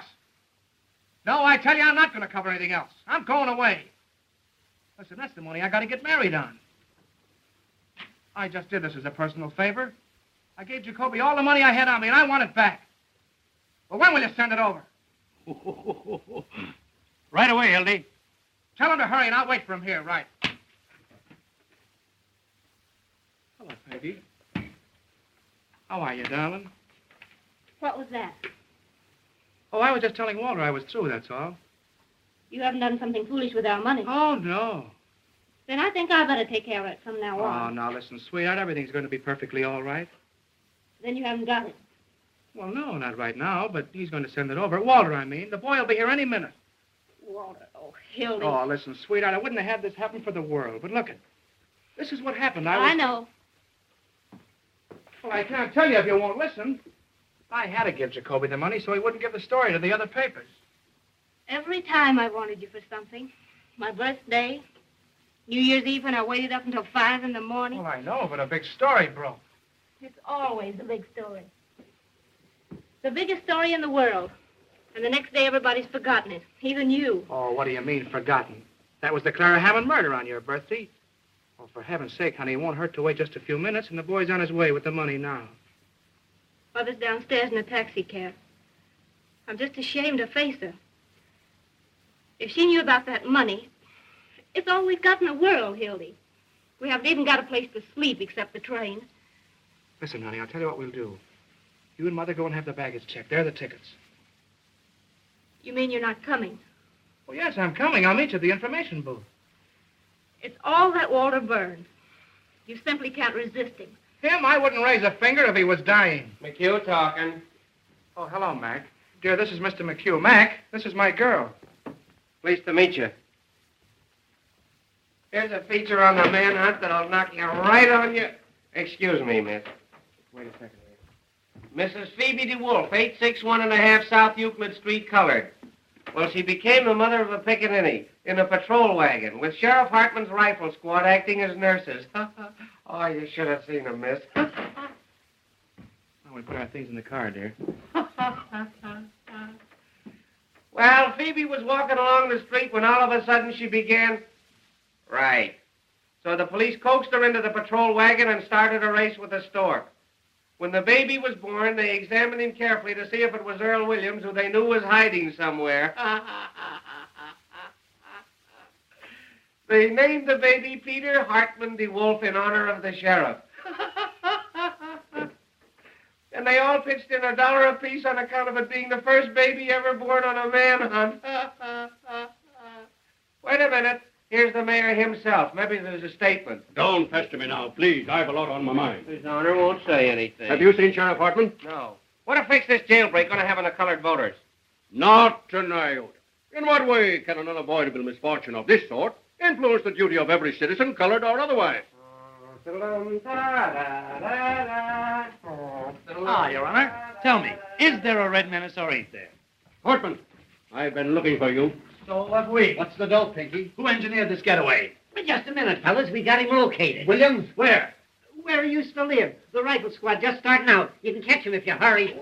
No, I tell you, I'm not going to cover anything else. I'm going away. Listen, that's the money I got to get married on. I just did this as a personal favor. I gave Jacoby all the money I had on me, and I want it back. Well, when will you send it over? Right away, Hildy. Tell him to hurry, and I'll wait for him here, right? Hello, baby. How are you, darling? What was that? Oh, I was just telling Walter I was through, that's all. You haven't done something foolish with our money. Oh, no. Then I think I better take care of it from now on. Oh, now listen, sweetheart, everything's going to be perfectly all right. Then you haven't got it. Well, no, not right now, but he's going to send it over. Walter, I mean. The boy will be here any minute. Walter, oh, Hildy. Oh, listen, sweetheart, I wouldn't have had this happen for the world. But look it. This is what happened. I know. Well, I can't tell you if you won't listen. I had to give Jacoby the money so he wouldn't give the story to the other papers. Every time I wanted you for something. My birthday, New Year's Eve when I waited up until 5 in the morning. Well, I know, but a big story broke. It's always the big story. The biggest story in the world. And the next day everybody's forgotten it, even you. Oh, what do you mean, forgotten? That was the Clara Hammond murder on your birthday. Oh, for heaven's sake, honey, it won't hurt to wait just a few minutes, and the boy's on his way with the money now. Mother's downstairs in a taxi cab. I'm just ashamed to face her. If she knew about that money, it's all we've got in the world, Hildy. We haven't even got a place to sleep except the train. Listen, honey, I'll tell you what we'll do. You and Mother go and have the baggage checked. There are the tickets. You mean you're not coming? Oh, yes, I'm coming. I'll meet you at the information booth. It's all that Walter Burns. You simply can't resist him. Him? I wouldn't raise a finger if he was dying. McHugh talking. Oh, hello, Mac. Dear, this is Mr. McHugh. Mac, this is my girl. Pleased to meet you. Here's a feature on the manhunt that'll knock you right on your... Excuse me, miss. Wait a second. Mrs. Phoebe DeWolf, 861½ South Euclid Street, colored. Well, she became the mother of a pickaninny in a patrol wagon with Sheriff Hartman's rifle squad acting as nurses. Oh, you should have seen them, miss. Well, we put our things in the car, dear. Well, Phoebe was walking along the street when all of a sudden she began... Right. So the police coaxed her into the patrol wagon and started a race with the stork. When the baby was born, they examined him carefully to see if it was Earl Williams, who they knew was hiding somewhere. They named the baby Peter Hartman DeWolf in honor of the sheriff. And they all pitched in $1 apiece on account of it being the first baby ever born on a manhunt. Wait a minute. Here's the mayor himself. Maybe there's a statement. Don't pester me now, please. I have a lot on my mind. His honor won't say anything. Have you seen Sheriff Hartman? No. What effect's this jailbreak going to have on the colored voters? Not an iota. In what way can an unavoidable misfortune of this sort influence the duty of every citizen, colored or otherwise? Ah, Your Honor. Tell me, is there a red menace or ain't there? Hartman, I've been looking for you. So have we. What's the dope, Pinky? Who engineered this getaway? But just a minute, fellas. We got him located. Williams? Where? Where he used to live. The rifle squad just starting out. You can catch him if you hurry.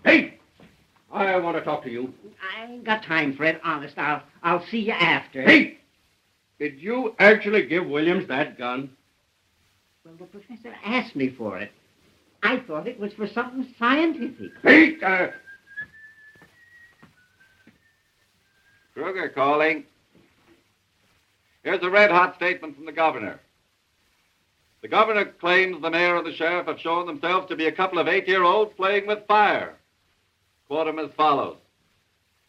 Hey! I want to talk to you. I ain't got time for it, honest. I'll see you after. Hey! Did you actually give Williams that gun? Well, the professor asked me for it. I thought it was for something scientific. Hey! Kruger calling. Here's a red-hot statement from the governor. The governor claims the mayor and the sheriff have shown themselves to be a couple of 8-year-olds playing with fire. Quote him as follows.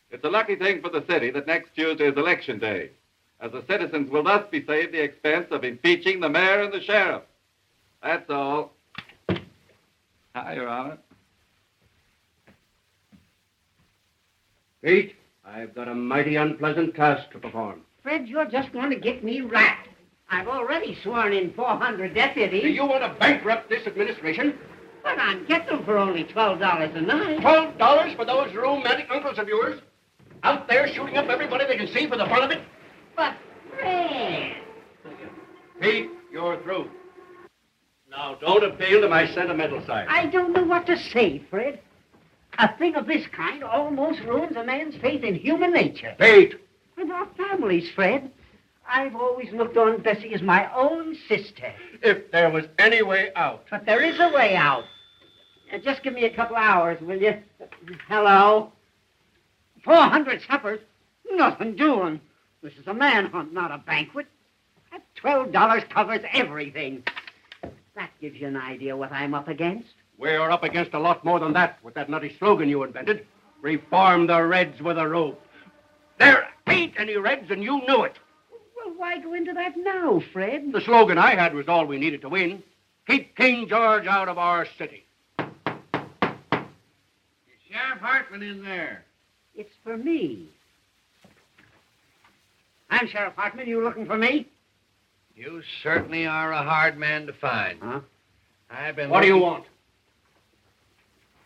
It's a lucky thing for the city that next Tuesday is election day, as the citizens will thus be saved the expense of impeaching the mayor and the sheriff. That's all. Hi, Your Honor. Pete, I've got a mighty unpleasant task to perform. Fred, you're just going to get me wrapped. I've already sworn in 400 deputies. Do you want to bankrupt this administration? But I'm getting them for only $12 a night. $12 for those romantic uncles of yours? Out there shooting up everybody they can see for the fun of it? But, Fred... Pete, you're through. Now, don't appeal to my sentimental side. I don't know what to say, Fred. A thing of this kind almost ruins a man's faith in human nature. Pete! And our families, Fred. I've always looked on Bessie as my own sister. If there was any way out. But there is a way out. Just give me a couple hours, will you? Hello? 400 suppers? Nothing doing. This is a manhunt, not a banquet. That $12 covers everything. That gives you an idea what I'm up against. We're up against a lot more than that with that nutty slogan you invented. Reform the Reds with a rope. There ain't any Reds, and you knew it. Well, why go into that now, Fred? The slogan I had was all we needed to win. Keep King George out of our city. Sheriff Hartman in there. It's for me. I'm Sheriff Hartman. You looking for me? You certainly are a hard man to find. Huh? I've been. What do you want?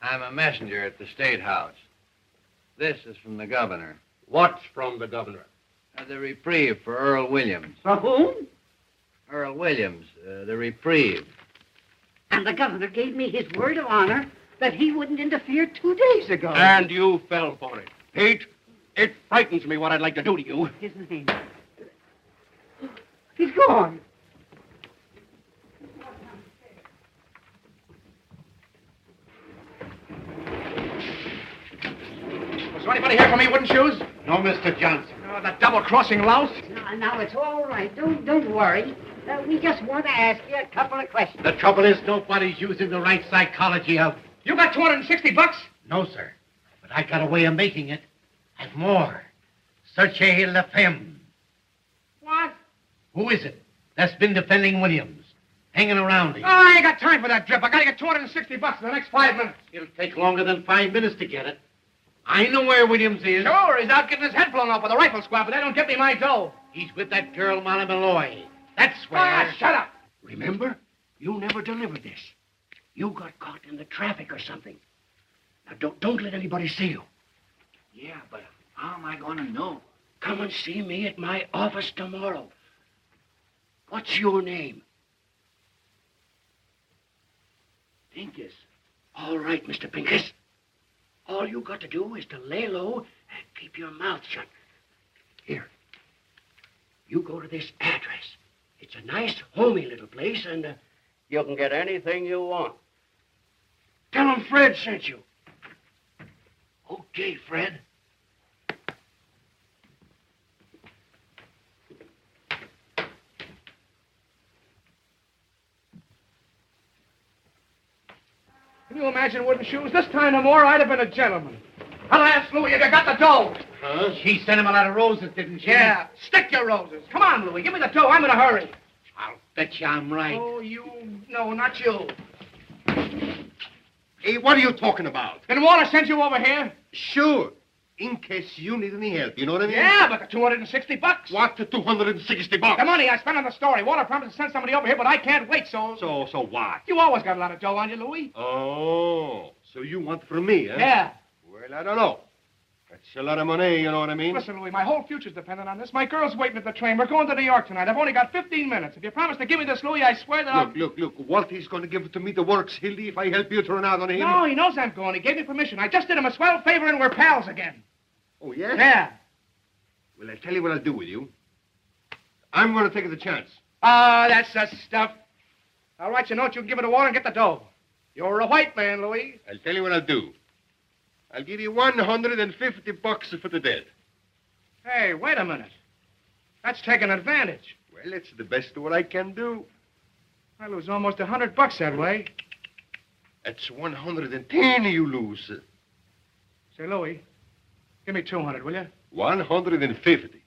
I'm a messenger at the State House. This is from the governor. What's from the governor? The reprieve for Earl Williams. For whom? Earl Williams, the reprieve. And the governor gave me his word of honor that he wouldn't interfere 2 days ago. And you fell for it. Pete, it frightens me what I'd like to do to you. His name. He's gone. Was there anybody here for me, wooden shoes? No, Mr. Johnson. Oh, that double-crossing louse. Now, it's all right. Don't worry. We just want to ask you a couple of questions. The trouble is nobody's using the right psychology of... You got $260? No, sir. But I got a way of making it. And more. Searchez la femme. What? Who is it that's been defending Williams? Hanging around here. Oh, I ain't got time for that drip. I gotta get $260 in the next 5 minutes. It'll take longer than 5 minutes to get it. I know where Williams is. Sure, he's out getting his head blown off with a rifle squad, but that don't get me my dough. He's with that girl, Molly Malloy. That's where... Ah, shut up. Remember, you never delivered this. You got caught in the traffic or something. Now, don't let anybody see you. Yeah, but how am I going to know? Come and see me at my office tomorrow. What's your name? Pincus. All right, Mr. Pincus. All you got to do is to lay low and keep your mouth shut. Here. You go to this address. It's a nice, homey little place, and you can get anything you want. Tell them Fred sent you. Okay, Fred. Can you imagine wooden shoes? This time no more, I'd have been a gentleman. I'll ask Louie if you got the dough. Huh? She sent him a lot of roses, didn't she? Yeah, stick your roses. Come on, Louie, give me the dough. I'm in a hurry. I'll bet you I'm right. Oh, no, not you. Hey, what are you talking about? Did Walter send you over here? Sure. In case you need any help, you know what I mean? Yeah, but the $260. What, the $260? The money I spent on the story. Walter promised to send somebody over here, but I can't wait, so... So what? You always got a lot of dough on you, Louie. Oh, so you want from me, huh? Yeah. Well, I don't know. That's a lot of money, you know what I mean? Listen, Louie, my whole future's dependent on this. My girl's waiting at the train. We're going to New York tonight. I've only got 15 minutes. If you promise to give me this, Louie, I swear that Look, Walter's going to give it to me the works, Hildy, if I help you turn out on him. No, he knows I'm going. He gave me permission. I just did him a swell favor and we're pals again. Oh, yeah? Yeah. Well, I'll tell you what I'll do with you. I'm going to take the chance. Ah, that's the stuff. I'll write you a note. You can give it to Walter and get the dough. You're a white man, Louie. I'll tell you what I'll do. I'll give you $150 for the dead. Hey, wait a minute. That's taking advantage. Well, it's the best of what I can do. I lose almost $100 that way. That's 110 you lose. Say, Louie, give me 200, will you? 150.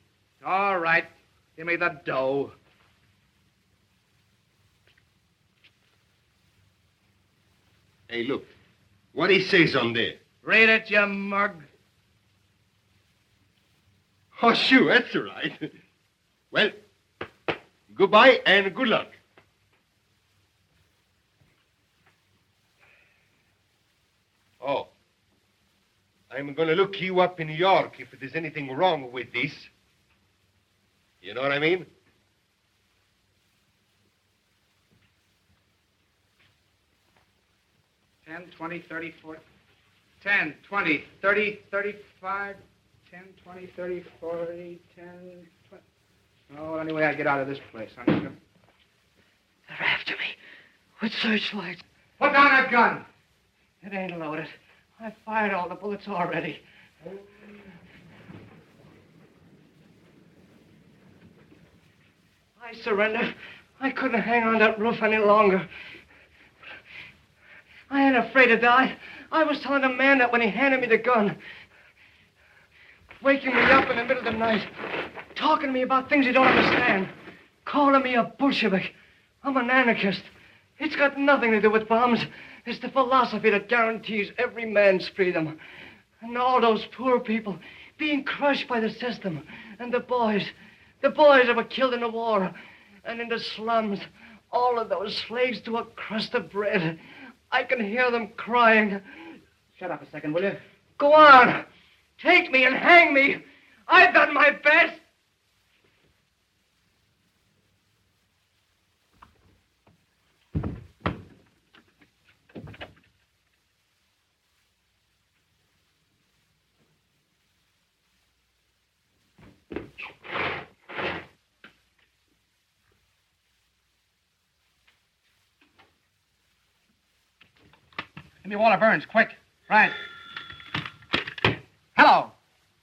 All right. Give me the dough. Hey, look. What he says on there. Read it, you mug. Oh, sure, that's all right. Well, goodbye and good luck. Oh, I'm going to look you up in New York if there's anything wrong with this. You know what I mean? 10, 20, 30, 40. 10, 20, 30, 35. 10, 20, 30, 40, 10, 20. Oh, anyway, I get out of this place. They're after me with searchlights. Put down that gun. It ain't loaded. I fired all the bullets already. I surrender. I couldn't hang on that roof any longer. I ain't afraid to die. I was telling the man that when he handed me the gun. Waking me up in the middle of the night. Talking to me about things you don't understand. Calling me a Bolshevik. I'm an anarchist. It's got nothing to do with bombs. It's the philosophy that guarantees every man's freedom. And all those poor people being crushed by the system. And the boys that were killed in the war. And in the slums, all of those slaves to a crust of bread. I can hear them crying. Shut up a second, will you? Go on. Take me and hang me. I've done my best. Give me Walter Burns, quick. Right. Hello.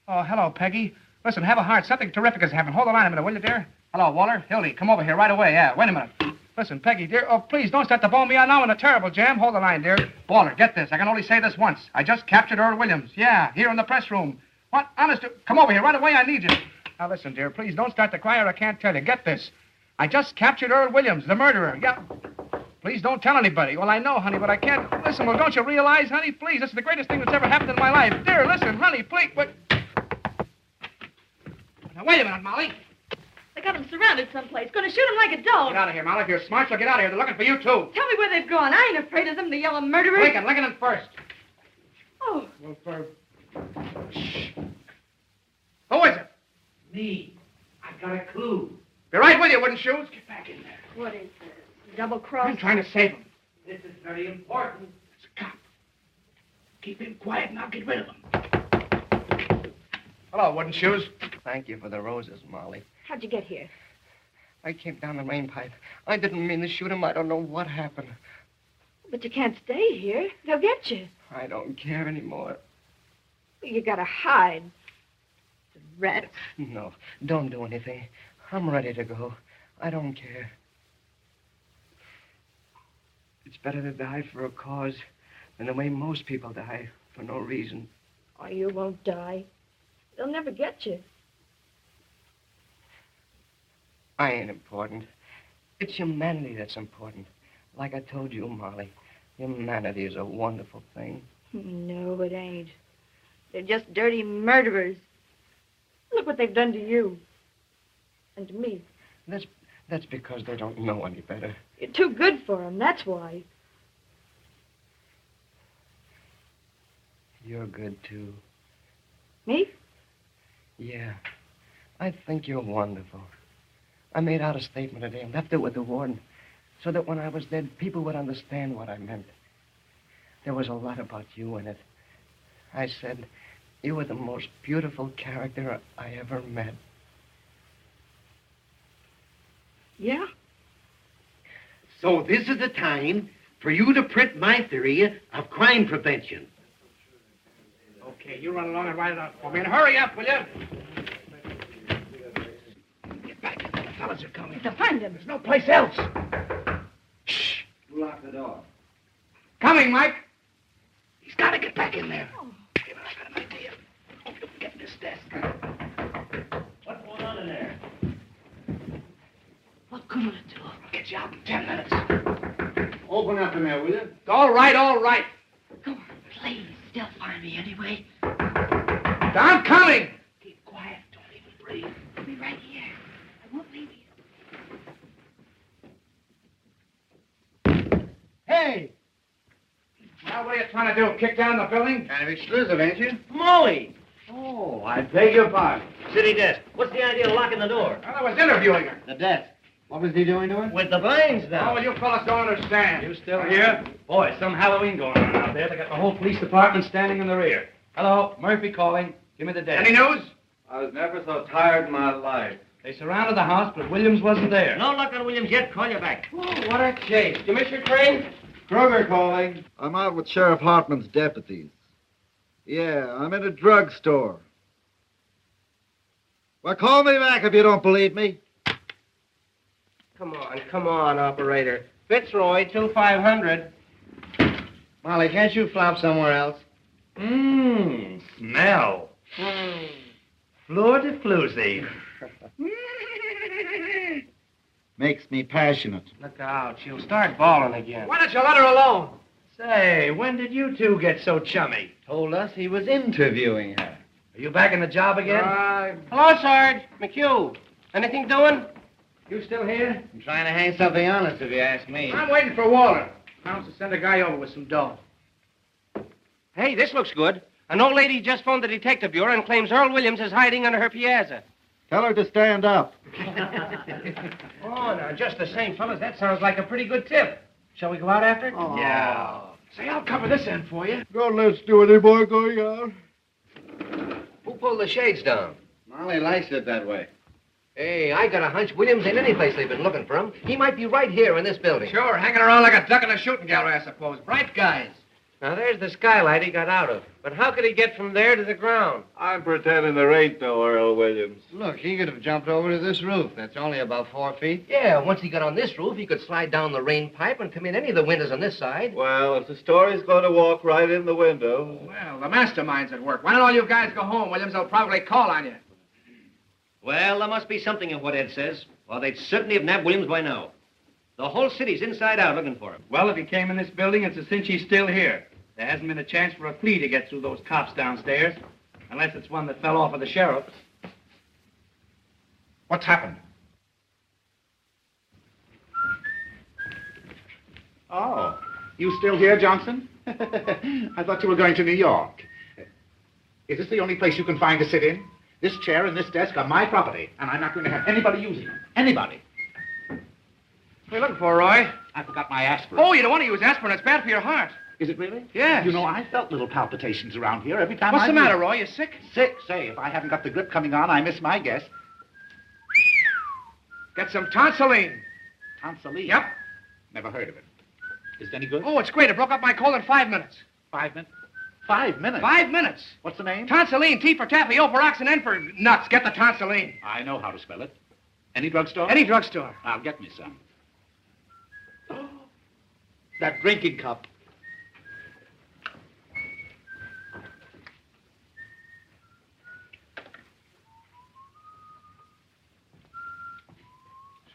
Oh, hello, Peggy. Listen, have a heart. Something terrific is happening. Hold the line a minute, will you, dear? Hello, Walter. Hildy, come over here right away. Yeah, wait a minute. Listen, Peggy, dear. Oh, please, don't start to bone me out now in a terrible jam. Hold the line, dear. Walter, get this. I can only say this once. I just captured Earl Williams. Yeah, here in the press room. What? Honest, come over here right away. I need you. Now, listen, dear. Please, don't start to cry or I can't tell you. Get this. I just captured Earl Williams, the murderer. Yeah. Please don't tell anybody. Well, I know, honey, but I can't. Listen, well, don't you realize, honey? Please, this is the greatest thing that's ever happened in my life. Dear, listen, honey, please. What? Now, wait a minute, Molly. They got him surrounded someplace. Going to shoot him like a dog. Get out of here, Molly. If you're smart, you'll get out of here. They're looking for you, too. Tell me where they've gone. I ain't afraid of them, the yellow murderers. Lincoln first. Oh. Well, Shh. Who is it? Me. I've got a clue. Be right with you, wooden shoes. Get back in there. What is this? Double cross? I'm trying to save him. This is very important. It's a cop. Keep him quiet and I'll get rid of him. Hello, wooden shoes. Thank you for the roses, Molly. How'd you get here? I came down the rain pipe. I didn't mean to shoot him. I don't know what happened. But you can't stay here. They'll get you. I don't care anymore. You gotta hide. The rats. No, don't do anything. I'm ready to go. I don't care. It's better to die for a cause than the way most people die for no reason. Oh, you won't die. They'll never get you. I ain't important. It's humanity that's important. Like I told you, Molly, humanity is a wonderful thing. No, it ain't. They're just dirty murderers. Look what they've done to you. And to me. That's because they don't know any better. You're too good for them, that's why. You're good, too. Me? Yeah. I think you're wonderful. I made out a statement today and left it with the warden so that when I was dead, people would understand what I meant. There was a lot about you in it. I said, you were the most beautiful character I ever met. Yeah? So this is the time for you to print my theory of crime prevention. Okay, you run along and write it out for me. And hurry up, will you? Get back. The fellas are coming. To find him. There's no place else. Shh. Who locked the door? Coming, Mike. He's got to get back in there. Oh. I got an idea. Oh, get in this desk. What's going on in there? What good will it do? I'll get you out in 10 minutes. Open up in there, will you? All right, all right. Come on, please. They'll find me anyway. I'm coming. Keep quiet. Don't even breathe. I'll be right here. I won't leave you. Hey! Now, what are you trying to do? Kick down the building? Kind of exclusive, ain't you? Molly! Oh, I beg your pardon. City desk. What's the idea of locking the door? Well, I was interviewing her. The desk. What was he doing to it? With the blinds down. Oh, well, you fellas don't understand. You still here? Boy, some Halloween going on out there. They got the whole police department standing in the rear. Hello, Murphy calling. Give me the desk. Any news? I was never so tired in my life. They surrounded the house, but Williams wasn't there. No luck on Williams yet. Call you back. Oh, what a chase. Did you miss your train? Kruger calling. I'm out with Sheriff Hartman's deputies. Yeah, I'm in a drugstore. Well, call me back if you don't believe me. Come on, operator. Fitzroy, 2500. Molly, can't you flop somewhere else? Smell. Fleur de floozy. Makes me passionate. Look out, she'll start bawling again. Why don't you let her alone? Say, when did you two get so chummy? Told us he was interviewing her. Are you back in the job again? Hello, Sarge. McHugh. Anything doing? You still here? I'm trying to hang something on us, if you ask me. I'm waiting for Waller. Promised to send a guy over with some dough. Hey, this looks good. An old lady just phoned the detective bureau and claims Earl Williams is hiding under her piazza. Tell her to stand up. Oh, now, just the same, fellas, that sounds like a pretty good tip. Shall we go out after it? Oh. Yeah. Say, I'll cover this end for you. Don't let's do any more going out. Who pulled the shades down? Molly likes it that way. Hey, I got a hunch Williams ain't any place they've been looking for him. He might be right here in this building. Sure, hanging around like a duck in a shooting gallery, I suppose. Bright guys. Now, there's the skylight he got out of. But how could he get from there to the ground? I'm pretending there ain't no Earl Williams. Look, he could have jumped over to this roof. That's only about 4 feet. Yeah, once he got on this roof, he could slide down the rain pipe and come in any of the windows on this side. Well, if the story's going to walk right in the window. Well, the mastermind's at work. Why don't all you guys go home? Williams will probably call on you. Well, there must be something in what Ed says, or they'd certainly have nabbed Williams by now. The whole city's inside out looking for him. Well, if he came in this building, it's a cinch he's still here. There hasn't been a chance for a flea to get through those cops downstairs, unless it's one that fell off of the sheriff's. What's happened? Oh, you still here, Johnson? I thought you were going to New York. Is this the only place you can find to sit in? This chair and this desk are my property, and I'm not going to have anybody using them. Anybody. What are you looking for, Roy? I forgot my aspirin. Oh, you don't want to use aspirin. It's bad for your heart. Is it really? Yes. You know, I felt little palpitations around here every time What's I... the matter, Roy? You sick? Sick? Say, if I haven't got the grip coming on, I miss my guess. Get some tonsilline. Tonsilline? Yep. Never heard of it. Is it any good? Oh, it's great. It broke up my cold in 5 minutes. 5 minutes? 5 minutes? 5 minutes. What's the name? Tonsilline. T for taffy, O for ox, and N for nuts. Get the tonsilline. I know how to spell it. Any drugstore? Any drugstore. I'll get me some. Oh, that drinking cup.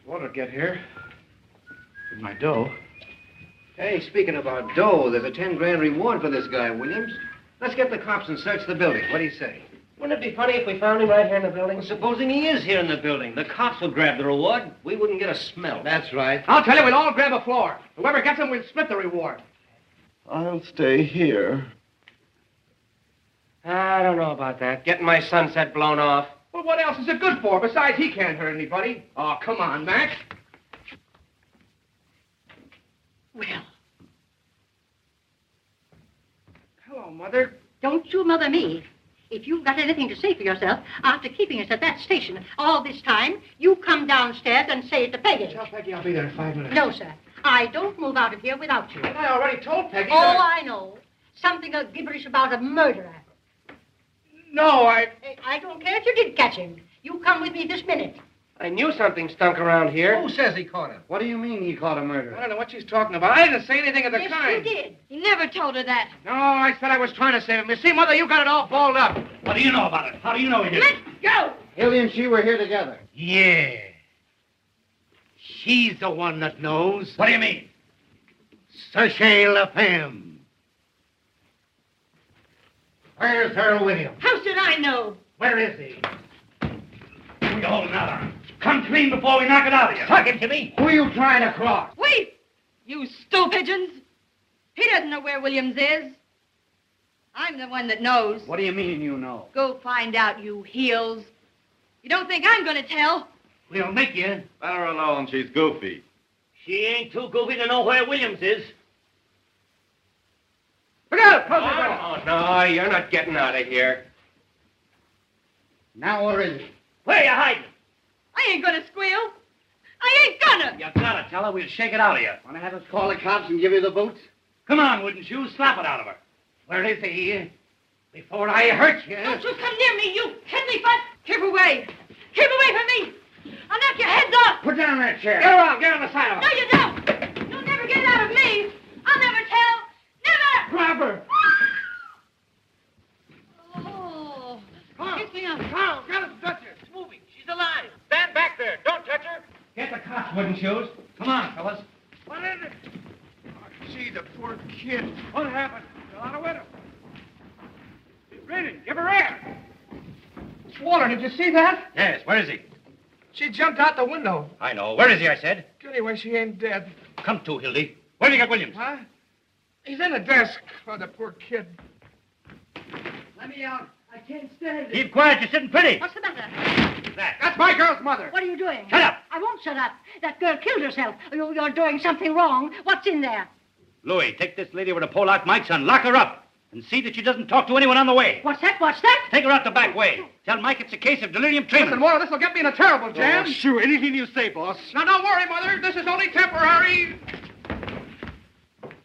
Water get here. With my dough. Hey, speaking about dough, there's a 10 grand reward for this guy, Williams. Let's get the cops and search the building. What do you say? Wouldn't it be funny if we found him right here in the building? Well, supposing he is here in the building, the cops will grab the reward. We wouldn't get a smell. That's right. I'll tell you, we'll all grab a floor. Whoever gets him, we'll split the reward. I'll stay here. I don't know about that. Getting my sunset blown off. Well, what else is it good for? Besides, he can't hurt anybody. Oh, come on, Mac. Well, Hello, Mother. don't you mother me. If you've got anything to say for yourself, after keeping us at that station all this time, you come downstairs and say it to Peggy. Tell Peggy I'll be there in 5 minutes. No, sir. I don't move out of here without you. And I already told Peggy Oh, that I know. Something gibberish about a murderer. No, I don't care if you did catch him. You come with me this minute. I knew something stunk around here. Who says he caught him? What do you mean he caught a murderer? I don't know what she's talking about. I didn't say anything of the Yes, kind. you did. He never told her that. No, I said I was trying to save him. You see, Mother, you got it all balled up. What do you know about it? How do you know he did it? Let's go. Hildy and she were here together. Yeah. She's the one that knows. What do you mean? Sachez la femme. Where's Earl Williams? How should I know? Where is he? We hold another. Come clean before we knock it out of you. Talking to me. Who are you trying to cross? Wait! You stool-pigeons! He doesn't know where Williams is. I'm the one that knows. What do you mean you know? Go find out, you heels. You don't think I'm going to tell? We'll make you. Let her alone. She's goofy. She ain't too goofy to know where Williams is. Look out! Close the door. Oh, no, you're not getting out of here. Now where is he? Where you hiding? I ain't gonna squeal. I ain't gonna. You gotta tell her we'll shake it out of you. Want to have us call the cops and give you the boots? Come on, wouldn't you? Slap it out of her. Where is he? Before I hurt you. Don't you come near me, you kidney butt. Keep away. Keep away from me. I'll knock your heads off. Put down that chair. Get her out. Get on the side of No, you don't. You'll never get it out of me. I'll never tell. Never. Grab her. Oh. Carl. Get me up. Carl, get him, touch her. It's moving. She's alive. Stand back there. Don't touch her. Get the cops, wooden shoes. Come on, fellas. What is it? Oh, gee, the poor kid. What happened? Fell out of window. She's breathing. Give her air. Swaller, did you see that? Yes, where is he? She jumped out the window. I know. Where is he, I said? Anyway, she ain't dead. Come to, Hildy. Where do you get Williams? Huh? He's in the desk. Oh, the poor kid. Let me out. I can't stand it. Keep quiet. You're sitting pretty. What's the matter? That's my girl's mother. What are you doing? Shut up. I won't shut up. That girl killed herself. You're doing something wrong. What's in there? Louis, take this lady over to Polak Mike's and lock her up. And see that she doesn't talk to anyone on the way. What's that? What's that? Take her out the back way. Tell Mike it's a case of delirium tremens. Listen, Waller, this will get me in a terrible jam. Oh, sure. Anything you say, boss. Now, don't worry, Mother. This is only temporary.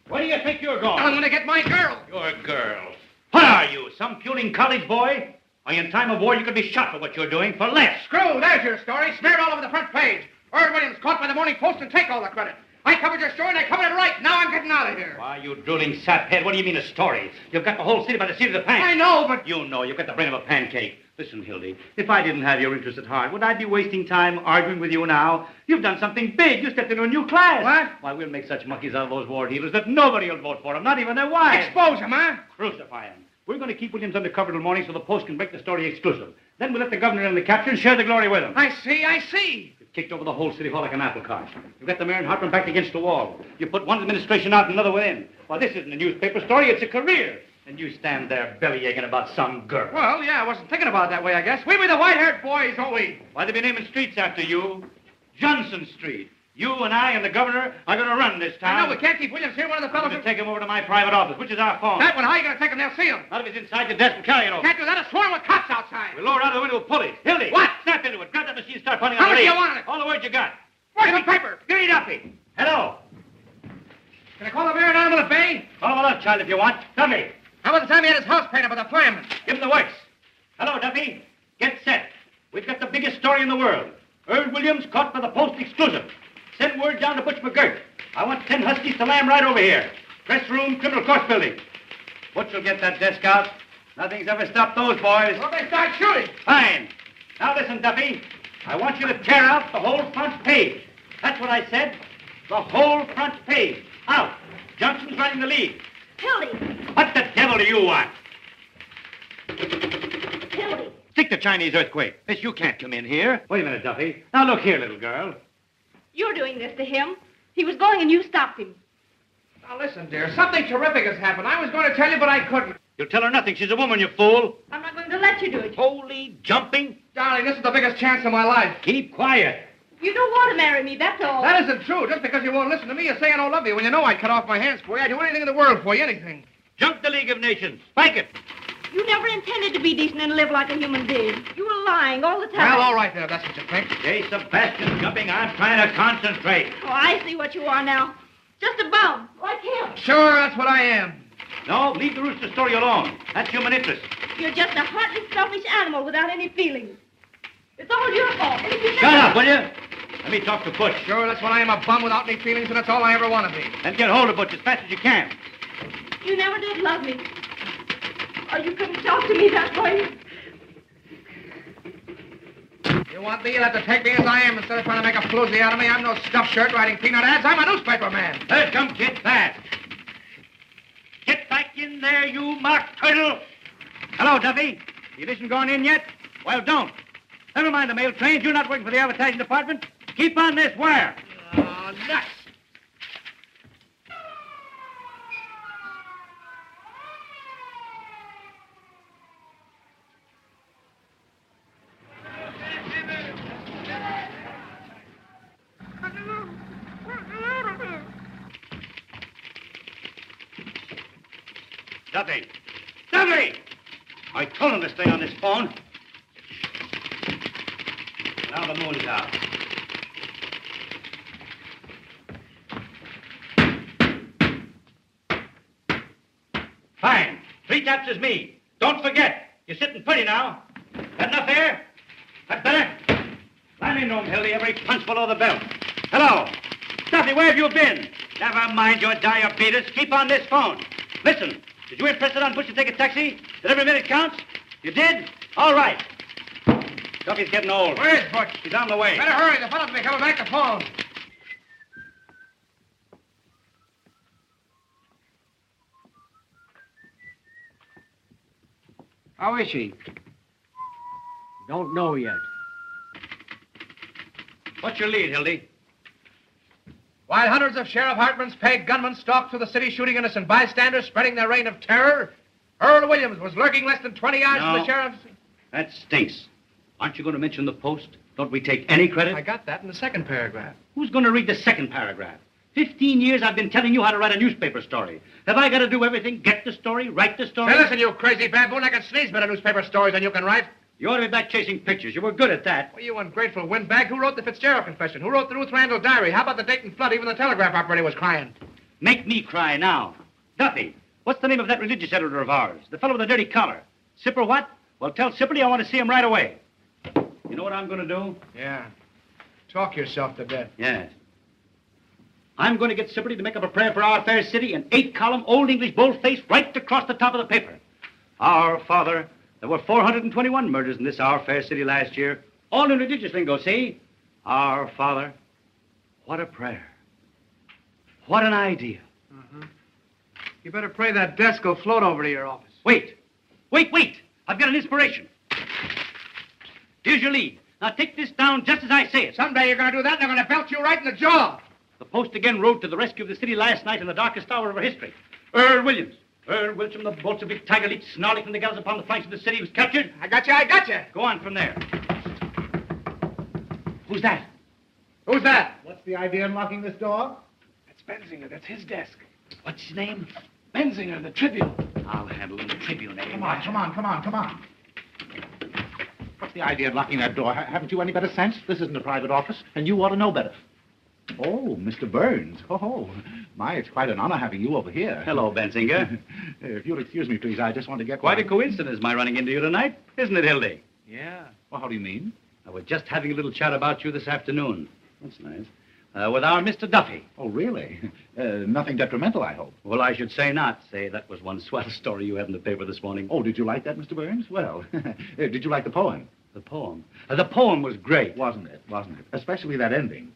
Where do you think you're going? I'm going to get my girl. Your girl. What are you, some puling college boy? Why, in time of war, you could be shot for what you're doing for less. Screw, there's your story. Smeared all over the front page. Earl Williams caught by the Morning Post and take all the credit. I covered your story and I covered it right. Now I'm getting out of here. Why, you drooling saphead, what do you mean a story? You've got the whole city by the seat of the pants. I know, but... You know, you've got the brain of a pancake. Listen, Hildy, if I didn't have your interest at heart, would I be wasting time arguing with you now? You've done something big. You stepped into a new class. What? Why, we'll make such monkeys out of those war dealers that nobody will vote for them, not even their wives. Expose him, huh? Crucify him. We're going to keep Williams undercover till morning so the Post can break the story exclusive. Then we'll let the governor and the captain share the glory with him. I see. You've kicked over the whole city hall like an apple cart. You've got the mayor and Hartman backed against the wall. You put one administration out and another within. Well, this isn't a newspaper story, it's a career. And you stand there belly-aching about some girl. Well, yeah, I wasn't thinking about it that way, I guess. We be the white-haired boys, don't we? Why, they be naming streets after you. Johnson Street. You and I and the governor are going to run this town. I know, we can't keep Williams here. One of the I'm fellows... going to take him over to my private office, which is our phone. That one, how are you going to take him? They'll see him. Not if he's inside the desk and carry it over. Can't do that. A swarm with cops outside. We'll lower out the window with pulleys. Hildy! What? Snap into it. Grab that machine and start pounding How on the much do lead. you want on it? All the words you got. Where's the paper? Give me Duffy. Hello. Can I call the mayor and Animal at Bay? Call him a lunch, child, if you want. Duffy. How about the time he had his house painted by the fireman? Give him the works. Hello, Duffy. Get set. We've got the biggest story in the world. Earl Williams caught by the Post exclusive. Send word down to Butch McGirt. I want 10 huskies to lamb right over here. Press room, criminal court building. Butch will get that desk out. Nothing's ever stopped those boys. Well, they start shooting. Fine. Now listen, Duffy. I want you to tear out the whole front page. That's what I said. The whole front page. Out. Johnson's running the lead. Hildy! What the devil do you want? Hildy! Stick the Chinese earthquake. Miss, you can't come in here. Wait a minute, Duffy. Now look here, little girl. You're doing this to him. He was going and you stopped him. Now, listen, dear. Something terrific has happened. I was going to tell you, but I couldn't. You'll tell her nothing. She's a woman, you fool. I'm not going to let you do it. Holy jumping. Darling, this is the biggest chance of my life. Keep quiet. You don't want to marry me, that's all. That isn't true. Just because you won't listen to me, you say I don't love you. When you know I'd cut off my hands for you, I'd do anything in the world for you, anything. Jump the League of Nations. Spike it. You never intended to be decent and live like a human being. You were lying all the time. Well, all right, then, if that's what you think. Hey, Sebastian jumping. I'm trying to concentrate. Oh, I see what you are now. Just a bum, like him. Sure, that's what I am. No, leave the rooster story alone. That's human interest. You're just a heartless, selfish animal without any feelings. It's all your fault. And if you Shut up, will you? Let me talk to Butch. Sure, that's what I am, a bum without any feelings, and that's all I ever want to be. Then get hold of Butch as fast as you can. You never did love me. Or you couldn't talk to me that way. You want me? You'll have to take me as I am instead of trying to make a floozy out of me. I'm no stuffed shirt writing peanut ads. I'm a newspaper man. Here, come, kid, fast. Get back in there, you mock turtle. Hello, Duffy. The edition gone in yet? Well, don't. Never mind the mail trains. You're not working for the advertising department. Keep on this wire. Oh, nuts. Duffy! Duffy! I told him to stay on this phone. Now the moon's out. Fine. 3 taps is me. Don't forget. You're sitting pretty now. Got enough air? That better? Climb in room, Hildy. Every punch below the belt. Hello. Duffy, where have you been? Never mind your diabetes. Keep on this phone. Listen, did you impress it on Butch to take a taxi? That every minute counts? You did? All right. Duffy's getting old. Where is Butch? He's on the way. Better hurry. The fellow's be coming back to phone. How is she? Don't know yet. What's your lead, Hildy? While hundreds of Sheriff Hartman's paid gunmen stalked through the city shooting innocent bystanders, spreading their reign of terror, Earl Williams was lurking less than 20 yards from the sheriff's... That stinks. Aren't you going to mention the Post? Don't we take any credit? I got that in the second paragraph. Who's going to read the second paragraph? 15 years I've been telling you how to write a newspaper story. Have I got to do everything? Get the story, write the story? Now listen, you crazy baboon, I can sneeze better newspaper stories than you can write. You ought to be back chasing pictures. You were good at that. Well, you ungrateful windbag. Who wrote the Fitzgerald confession? Who wrote the Ruth Randall diary? How about the Dayton flood? Even the telegraph operator was crying. Make me cry now. Duffy, what's the name of that religious editor of ours? The fellow with the dirty collar. Sipper what? Well, tell Sipperly I want to see him right away. You know what I'm going to do? Yeah. Talk yourself to death. Yes. I'm going to get Sipperly to make up a prayer for our fair city in 8-column Old English boldface right across the top of the paper. Our Father, there were 421 murders in this our fair city last year. All in religious lingo, see? Our Father. What a prayer. What an idea. You better pray that desk will float over to your office. Wait. Wait. I've got an inspiration. Here's your lead. Now take this down just as I say it. Someday you're going to do that, and they're going to belt you right in the jaw. The Post again rode to the rescue of the city last night in the darkest hour of our history. Earl Williams, the Bolshevik tiger leaped snarling from the gallows upon the flanks of the city. He was captured. I got you. Go on from there. Who's that? Who's that? What's the idea in locking this door? That's Benzinger. That's his desk. What's his name? Benzinger, the Tribune. I'll handle him, the Tribune. Come on. What's the idea in locking that door? Haven't you any better sense? This isn't a private office, and you ought to know better. Oh, Mr. Burns. Oh, my, it's quite an honor having you over here. Hello, Benzinger. If you'll excuse me, please, I just want to get... Quite a coincidence, my running into you tonight, isn't it, Hildy? Yeah. Well, how do you mean? We're just having a little chat about you this afternoon. That's nice. With our Mr. Duffy. Oh, really? Nothing detrimental, I hope. Well, I should say not. Say, that was one swell story you had in the paper this morning. Oh, did you like that, Mr. Burns? Well, did you like the poem? The poem? The poem was great. Wasn't it? Especially that ending.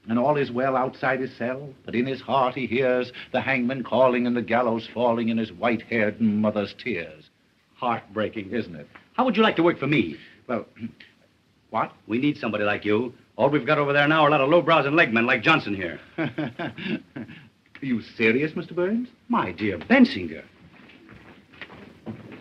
And all is well outside his cell, but in his heart he hears the hangman calling and the gallows falling in his white-haired mother's tears. Heartbreaking, isn't it? How would you like to work for me? Well, what? We need somebody like you. All we've got over there now are a lot of lowbrows and legmen like Johnson here. Are you serious, Mr. Burns? My dear Bensinger.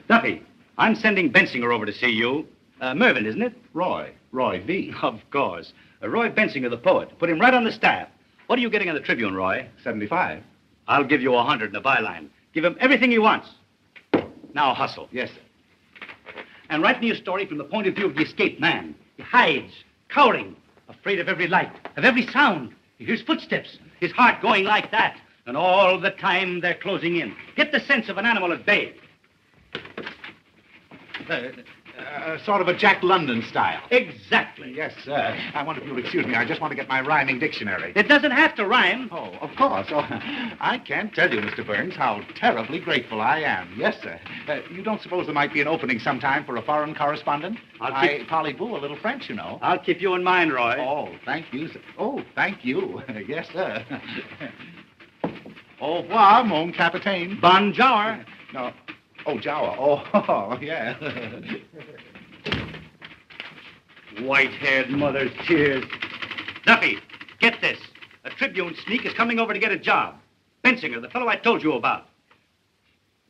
Duffy, I'm sending Bensinger over to see you. Mervyn, isn't it? Roy V. Of course. Roy Bensinger, the poet. Put him right on the staff. What are you getting on the Tribune, Roy? 75. I'll give you 100 in the byline. Give him everything he wants. Now hustle. Yes, sir. And write me a story from the point of view of the escaped man. He hides, cowering, afraid of every light, of every sound. He hears footsteps, his heart going like that. And all the time they're closing in. Get the sense of an animal at bay. Sort of a Jack London style. Exactly. Yes, sir. I wonder if you'll excuse me. I just want to get my rhyming dictionary. It doesn't have to rhyme. Oh, of course. Oh, I can't tell you, Mr. Burns, how terribly grateful I am. Yes, sir. You don't suppose there might be an opening sometime for a foreign correspondent? I parlez-vous a little French, you know. I'll keep you in mind, Roy. Oh, thank you, sir. Oh, thank you. Yes, sir. Au revoir, mon capitaine. Bonjour. No. Oh, Jawa. Oh, yeah. White-haired mother's tears. Duffy, get this. A Tribune sneak is coming over to get a job. Bensinger, the fellow I told you about.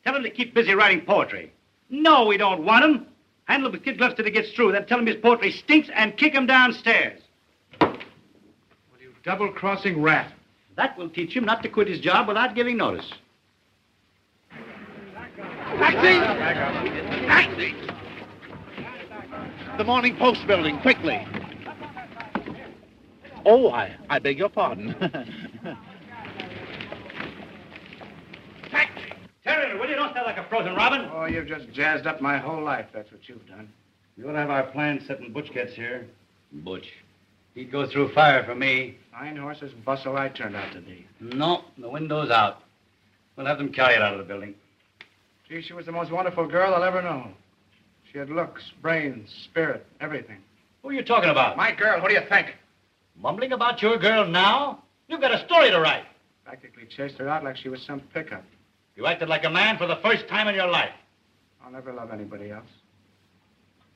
Tell him to keep busy writing poetry. No, we don't want him. Handle him with kid gloves till he gets through. Then tell him his poetry stinks and kick him downstairs. What are you, double-crossing rat? That will teach him not to quit his job without giving notice. Taxi! The Morning Post building, quickly. Oh, I beg your pardon. Terry, will you don't stand like a frozen robin? Oh, you've just jazzed up my whole life. That's what you've done. You ought to have our plans set when Butch gets here. Butch. He'd go through fire for me. Fine horses bustle I turned out to be. No, the window's out. We'll have them carry it out of the building. Gee, she was the most wonderful girl I'll ever know. She had looks, brains, spirit, everything. Who are you talking about? My girl, what do you think? Mumbling about your girl now? You've got a story to write. Practically chased her out like she was some pickup. You acted like a man for the first time in your life. I'll never love anybody else.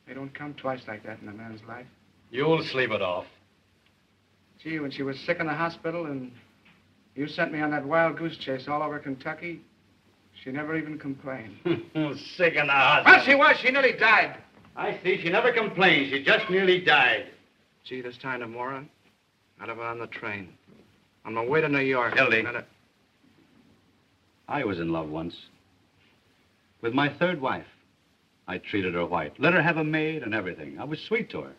They don't come twice like that in a man's life. You'll sleep it off. Gee, when she was sick in the hospital and you sent me on that wild goose chase all over Kentucky, she never even complained. Sick in the hospital. Well, she was. She nearly died. I see. She never complained. She just nearly died. Gee, this time tomorrow, I'd have her on the train. On my way to New York. Hildy. I was in love once. With my third wife. I treated her white. Let her have a maid and everything. I was sweet to her.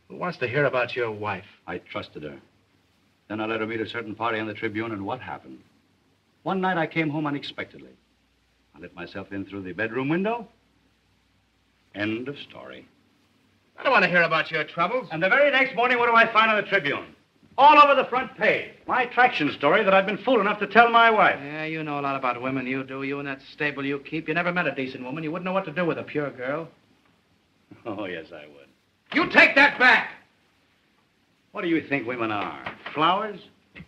Who wants to hear about your wife? I trusted her. Then I let her meet a certain party on the Tribune, and what happened? One night I came home unexpectedly. I let myself in through the bedroom window. End of story. I don't want to hear about your troubles. And the very next morning, what do I find on the Tribune? All over the front page. My attraction story that I've been fool enough to tell my wife. Yeah, you know a lot about women, you do. You and that stable you keep. You never met a decent woman. You wouldn't know what to do with a pure girl. Oh, yes, I would. You take that back! What do you think women are? Flowers?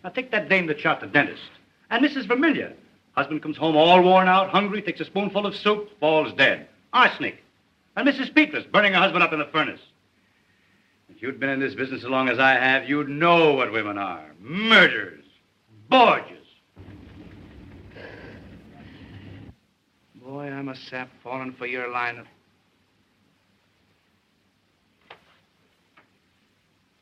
Now, take that dame that shot the dentist. And Mrs. Vermillion. Husband comes home all worn out, hungry, takes a spoonful of soup, falls dead. Arsenic. And Mrs. Petrus burning her husband up in the furnace. If you'd been in this business as long as I have, you'd know what women are. Murderers. Borgias. Boy, I'm a sap falling for your line of...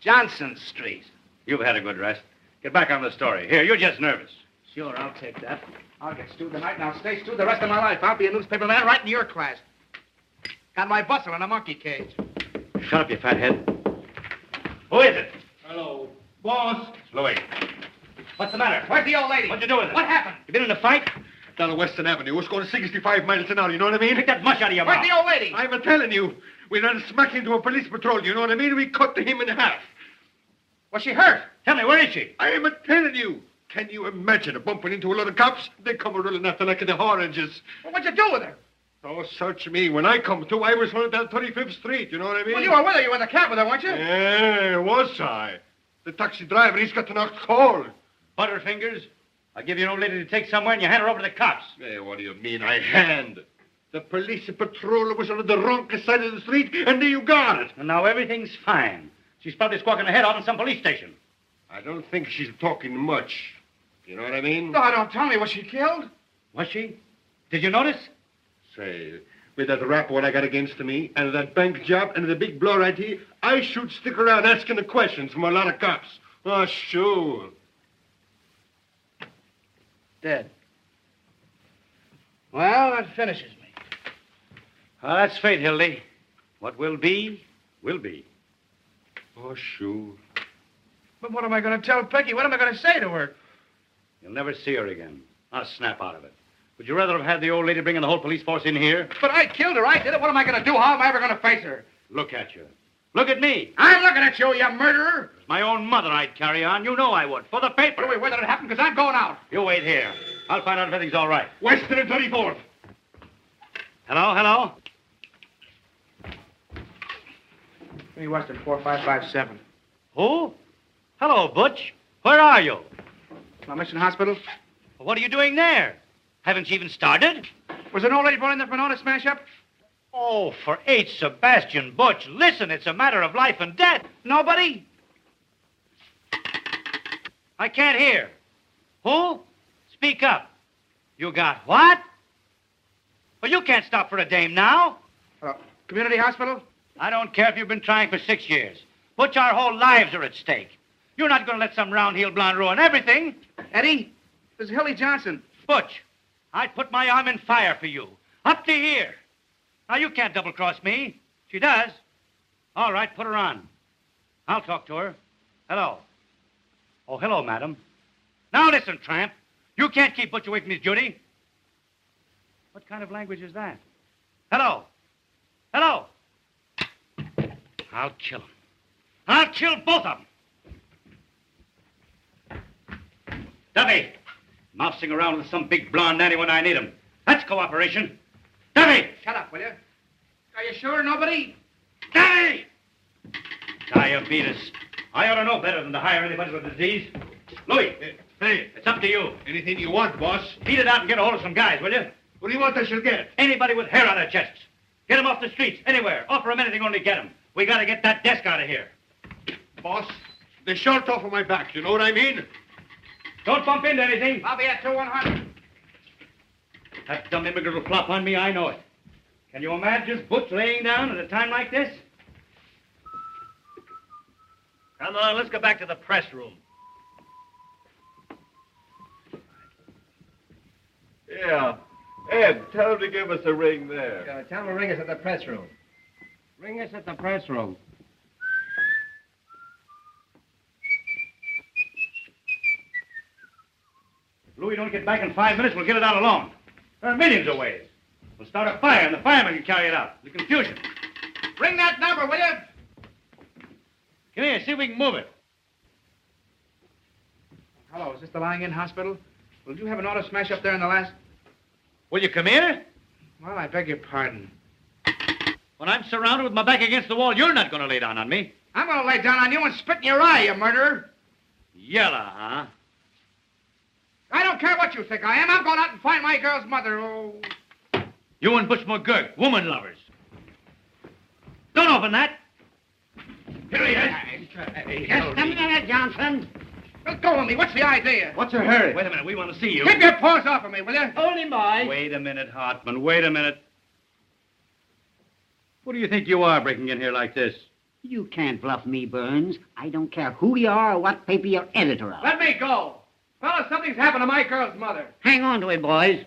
Johnson Street. You've had a good rest. Get back on the story. Here, you're just nervous. Sure, I'll take that. I'll get stewed tonight, and I'll stay stewed the rest of my life. I'll be a newspaper man right in your class. Got my bustle in a monkey cage. Shut up, you fathead. Who is it? Hello. Boss. It's Louis. What's the matter? Where's the old lady? What'd you do with her? What happened? You been in a fight? Down on Western Avenue. It's going 65 miles an hour, you know what I mean? Take that mush out of your mouth. Where's the old lady? I'm telling you. We ran smack into a police patrol, you know what I mean? We cut him in half. Was she hurt? Tell me, where is she? I am telling you. Can you imagine her bumping into a lot of cops? They come running after like the oranges. Well, what'd you do with her? Oh, search me. When I come to, I was running down 35th Street, you know what I mean? Well, you were with her. You were in the cab with her, weren't you? Yeah, was I? The taxi driver, he's got to knock cold. Butterfingers? I give you an old lady to take somewhere and you hand her over to the cops. Hey, what do you mean, I hand? The police patrol was on the wrong side of the street, and there you got it. And now everything's fine. She's probably squawking her head off in some police station. I don't think she's talking much. You know what I mean? No, don't tell me. Was she killed? Was she? Did you notice? Say, with that rap what I got against me, and that bank job, and the big blow right here, I should stick around asking the questions from a lot of cops. Oh, sure. Dead. Well, that finishes me. Well, that's fate, Hildy. What will be, will be. Oh, sure. But what am I going to tell Peggy? What am I going to say to her? You'll never see her again. I'll snap out of it. Would you rather have had the old lady bringing the whole police force in here? But I killed her. I did it. What am I going to do? How am I ever going to face her? Look at you. Look at me. I'm looking at you, you murderer. It's my own mother I'd carry on. You know I would. For the paper. You wait, where did it happen? Because I'm going out. You wait here. I'll find out if everything's all right. Western and 34th. Hello, hello? Me, Western 4557. Who? Hello, Butch. Where are you? My mission hospital. What are you doing there? Haven't you even started? Was an old lady brought in there for an auto smash-up? Oh, for H. Sebastian Butch, listen, it's a matter of life and death. Nobody? I can't hear. Who? Speak up. You got what? Well, you can't stop for a dame now. Community hospital? I don't care if you've been trying for 6 years. Butch, our whole lives are at stake. You're not going to let some round-heel blonde ruin everything. Eddie, this is Hildy Johnson. Butch, I'd put my arm in fire for you. Up to here. Now, you can't double-cross me. She does. All right, put her on. I'll talk to her. Hello. Oh, hello, madam. Now, listen, tramp. You can't keep Butch away from his duty. What kind of language is that? Hello. Hello. I'll kill him. I'll kill both of them. Duffy, mousing around with some big blonde nanny when I need him. That's cooperation. Duffy! Shut up, will you? Are you sure nobody? Duffy! Diabetes. I ought to know better than to hire anybody with a disease. Louis, hey, it's up to you. Anything you want, boss. Beat it out and get a hold of some guys, will you? What do you want I shall get? Anybody with hair on their chests. Get them off the streets, anywhere. Offer them anything, only get them. We got to get that desk out of here. Boss, the shirt off of my back, you know what I mean? Don't bump into anything. I'll be at 2-100. That dumb immigrant will flop on me, I know it. Can you imagine Butch laying down at a time like this? Come on, let's go back to the press room. Yeah. Ed, tell him to give us a ring there. Tell him to ring us at the press room. Ring us at the press room. If Louis don't get back in 5 minutes, we'll get it out alone. There are millions of ways. We'll start a fire, and the firemen can carry it out. The confusion. Ring that number, will you? Come here, see if we can move it. Hello, is this the lying-in hospital? Will you have an auto smash up there in the last... Will you come here? Well, I beg your pardon. When I'm surrounded with my back against the wall, you're not going to lay down on me. I'm going to lay down on you and spit in your eye, you murderer. Yella, huh? I don't care what you think I am. I'm going out and find my girl's mother. Oh. You and Butch McGurk, woman lovers. Don't open that. Here he is. Just a minute, Johnson. Let go of me. What's the idea? What's your hurry? Wait a minute. We want to see you. Keep your paws off of me, will you? Only mine. Wait a minute, Hartman. Wait a minute. What do you think you are breaking in here like this? You can't bluff me, Burns. I don't care who you are or what paper you're editor of. Let me go. Fellas, something's happened to my girl's mother. Hang on to it, boys.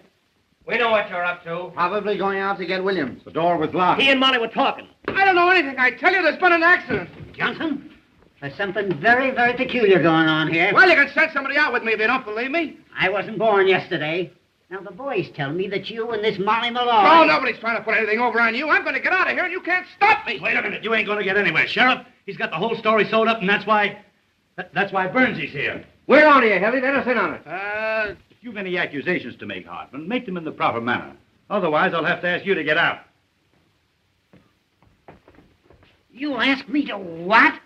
We know what you're up to. Probably going out to get Williams. The door was locked. He and Molly were talking. I don't know anything. I tell you, there's been an accident. Johnson, there's something very, very peculiar going on here. Well, you can send somebody out with me if you don't believe me. I wasn't born yesterday. Now, the boys tell me that you and this Molly Malloy... Oh, nobody's trying to put anything over on you. I'm going to get out of here, and you can't stop me. Wait a minute. You ain't going to get anywhere, Sheriff. He's got the whole story sewed up, and that's why Burnsy's here. We're on here, Hilly. Let us in on it. If you've any accusations to make, Hartman, make them in the proper manner. Otherwise, I'll have to ask you to get out. You ask me to what?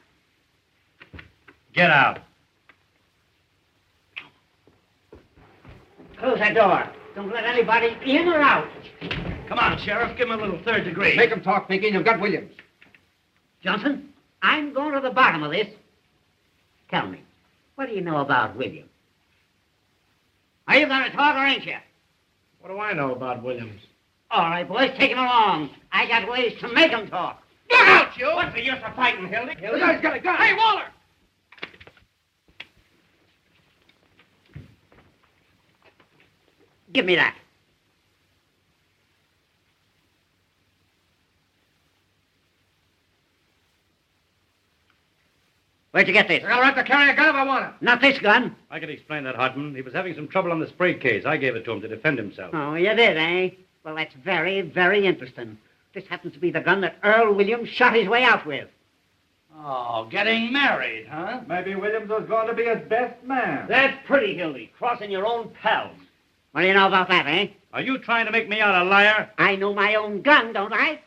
Get out. Close that door. Don't let anybody in or out. Come on, Sheriff. Give him a little third degree. Make him talk, Pinky. You've got Williams. Johnson, I'm going to the bottom of this. Tell me, what do you know about Williams? Are you going to talk or ain't you? What do I know about Williams? All right, boys, take him along. I got ways to make him talk. Look out, you! What's the use of fighting, Hildy? The guy's got a gun. Hey, Waller! Give me that. Where'd you get this? I got a right to carry a gun if I want it. Not this gun. I can explain that, Hartman. He was having some trouble on the spray case. I gave it to him to defend himself. Oh, you did, eh? Well, that's very, very interesting. This happens to be the gun that Earl Williams shot his way out with. Oh, getting married, huh? Maybe Williams was going to be his best man. That's pretty, Hildy. Crossing your own pals. What do you know about that, eh? Are you trying to make me out a liar? I know my own gun, don't I?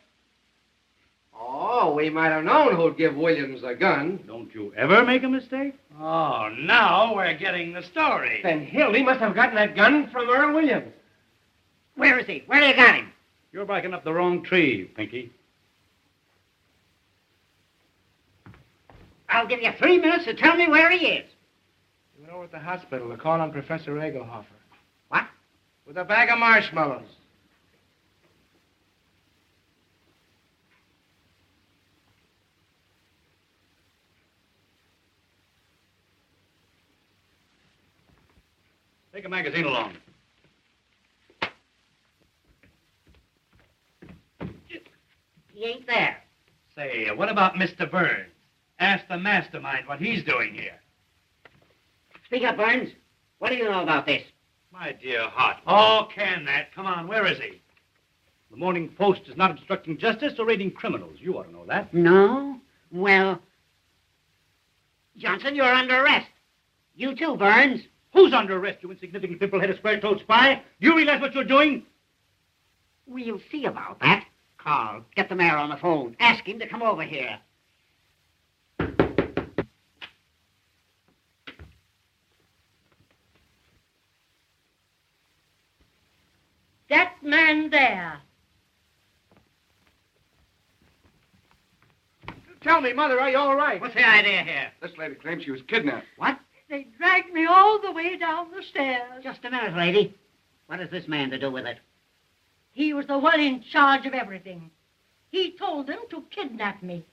Oh, we might have known who'd give Williams a gun. Don't you ever make a mistake? Oh, now we're getting the story. Then Hildy must have gotten that gun from Earl Williams. Where is he? Where do you got him? You're barking up the wrong tree, Pinky. I'll give you 3 minutes to tell me where he is. You know, at the hospital, they're calling Professor Egelhofer. What? With a bag of marshmallows. Take a magazine along. He ain't there. Say, what about Mr. Burns? Ask the mastermind what he's doing here. Speak up, Burns. What do you know about this? My dear Hart. Oh, can that? Come on, where is he? The Morning Post is not obstructing justice or raiding criminals. You ought to know that. No? Well, Johnson, you're under arrest. You too, Burns. Who's under arrest, you insignificant pimple-headed square-toed spy? Do you realize what you're doing? We'll see about that. Carl, get the mayor on the phone. Ask him to come over here. That man there. Tell me, Mother, are you all right? What's the idea here? This lady claims she was kidnapped. What? They dragged me all the way down the stairs. Just a minute, lady. What has this man to do with it? He was the one in charge of everything. He told them to kidnap me.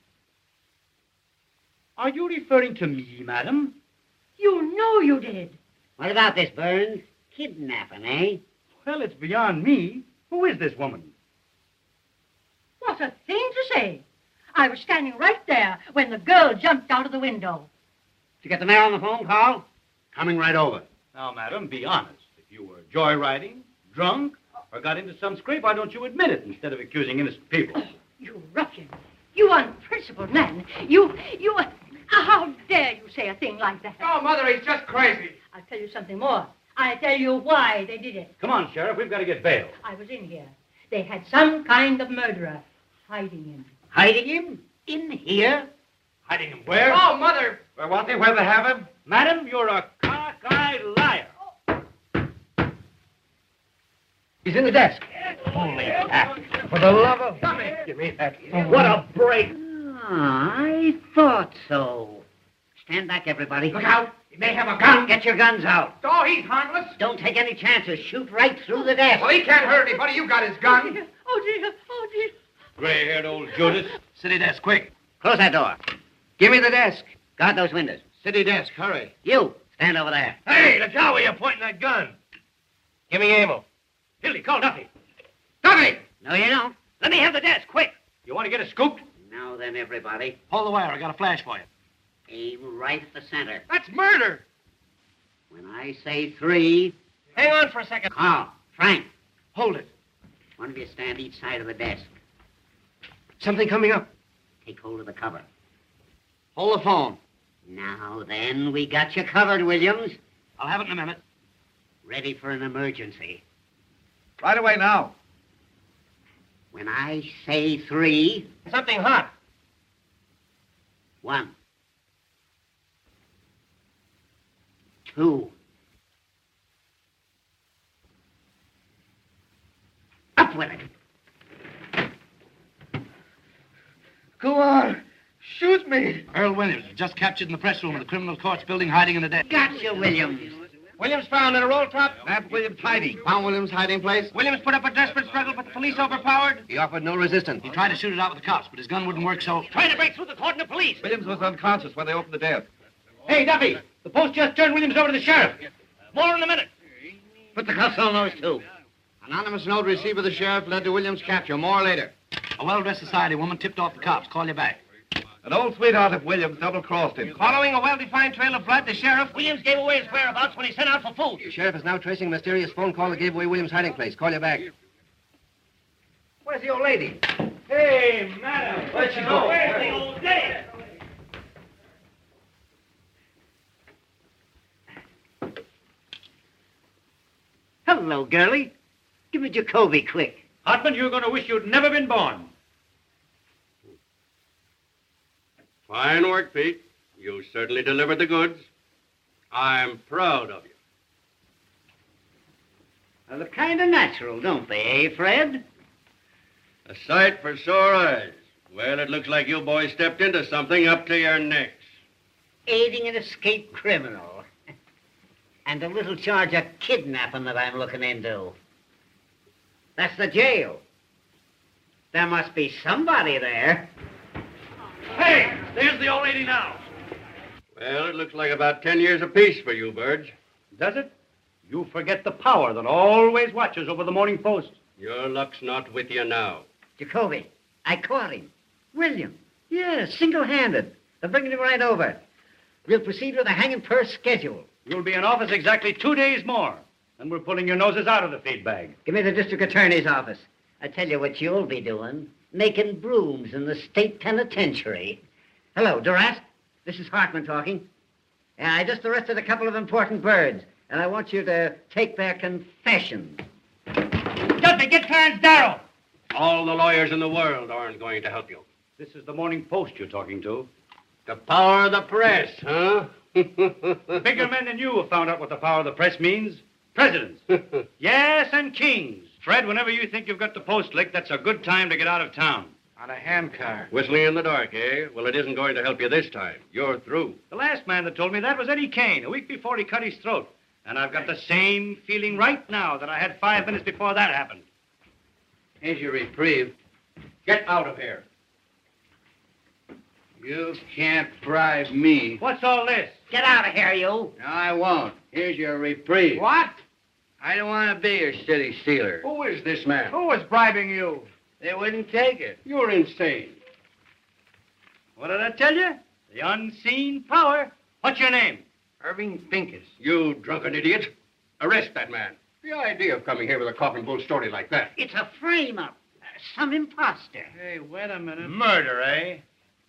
Are you referring to me, madam? You know you did. What about this, Burns? Kidnapping, eh? Well, it's beyond me. Who is this woman? What a thing to say. I was standing right there when the girl jumped out of the window. Did you get the mayor on the phone, Carl? Coming right over. Now, madam, be honest. If you were joyriding, drunk, or got into some scrape, why don't you admit it instead of accusing innocent people? You ruffian. You unprincipled man. How dare you say a thing like that? Oh, Mother, he's just crazy. I'll tell you something more. I'll tell you why they did it. Come on, Sheriff, we've got to get bail. I was in here. They had some kind of murderer hiding him. Hiding him? In here? Hiding him where? Oh, Mother. Well, what they where they have him? Madam, you're a cockeyed liar. He's in the desk. Holy crap. For the love of... Give me that. What a break. I thought so. Stand back, everybody. Look out. He may have a gun. Get your guns out. Oh, he's harmless. Don't take any chances. Shoot right through the desk. Well, he can't hurt anybody. You got his gun. Oh, dear. Oh, dear. Gray-haired old Judas. City desk, quick. Close that door. Give me the desk. Guard those windows. City desk, hurry. You, stand over there. Hey, look out where you're pointing that gun. Give me ammo. Hildy, call Duffy. Duffy! No, you don't. Let me have the desk, quick. You want to get it scooped? Now then, everybody. Hold the wire. I got a flash for you. Aim right at the center. That's murder. When I say 3... Hang on for a second. Carl, Frank, Hold it. one of you stand each side of the desk. Something coming up. Take hold of the cover. Hold the phone. Now then, we got you covered, Williams. I'll have it in a minute. Ready for an emergency. Right away now. When I say 3... Something hot. 1. 2. Up with it. Go on. Shoot me. Earl Williams, just captured in the press room of the criminal courts building, hiding in the desk. Gotcha, Williams. Williams found in a roll top. Snap Williams hiding. Found Williams' hiding place? Williams put up a desperate struggle, but the police overpowered. He offered no resistance. He tried to shoot it out with the cops, but his gun wouldn't work, so... Trying to break through the cordon of police. Williams was unconscious when they opened the desk. Hey, Duffy, the post just turned Williams over to the sheriff. More in a minute. Put the cuffs on those two. Anonymous note received by the sheriff led to Williams' capture. More later. A well-dressed society woman tipped off the cops. Call you back. An old sweetheart of Williams double-crossed him. Following a well-defined trail of blood, the sheriff... Williams gave away his whereabouts when he sent out for food. The sheriff is now tracing a mysterious phone call that gave away Williams' hiding place. Call you back. Where's the old lady? Hey, madam. Where'd she go? Where's the old lady? Hello, girlie. Give me Jacoby, quick. Hartman, you're going to wish you'd never been born. Fine work, Pete. You certainly delivered the goods. I'm proud of you. They look kind of natural, don't they, eh, Fred? A sight for sore eyes. Well, it looks like you boys stepped into something up to your necks. Aiding an escaped criminal. And a little charge of kidnapping that I'm looking into. That's the jail. There must be somebody there. Hey, there's the old lady now. Well, it looks like about 10 years apiece for you, Burge. Does it? You forget the power that always watches over the Morning Post. Your luck's not with you now. Jacoby, I caught him. William. Yeah, single-handed. They're bringing him right over. We'll proceed with a hanging per schedule. You'll be in office exactly 2 days more, and we're pulling your noses out of the feed bag. Give me the district attorney's office. I tell you what you'll be doing. Making brooms in the state penitentiary. Hello, Duras. This is Hartman talking. I just arrested a couple of important birds, and I want you to take their confessions. Dudley, get Clarence Darrow. All the lawyers in the world aren't going to help you. This is the Morning Post you're talking to. The power of the press, huh? Bigger men than you have found out what the power of the press means. Presidents. Yes, and kings. Fred, whenever you think you've got the post licked, that's a good time to get out of town. On a handcar. Whistling in the dark, eh? Well, it isn't going to help you this time. You're through. The last man that told me that was Eddie Kane, a week before he cut his throat. And I've got the same feeling right now that I had 5 minutes before that happened. Here's your reprieve. Get out of here. You can't bribe me. What's all this? Get out of here, you. No, I won't. Here's your reprieve. What? I don't want to be your city stealer. Who is this man? Who was bribing you? They wouldn't take it. You're insane. What did I tell you? The unseen power. What's your name? Irving Pincus. You drunken idiot. Arrest that man. The idea of coming here with a coffin bull story like that. It's a frame-up. Some imposter. Hey, wait a minute. Murder, eh?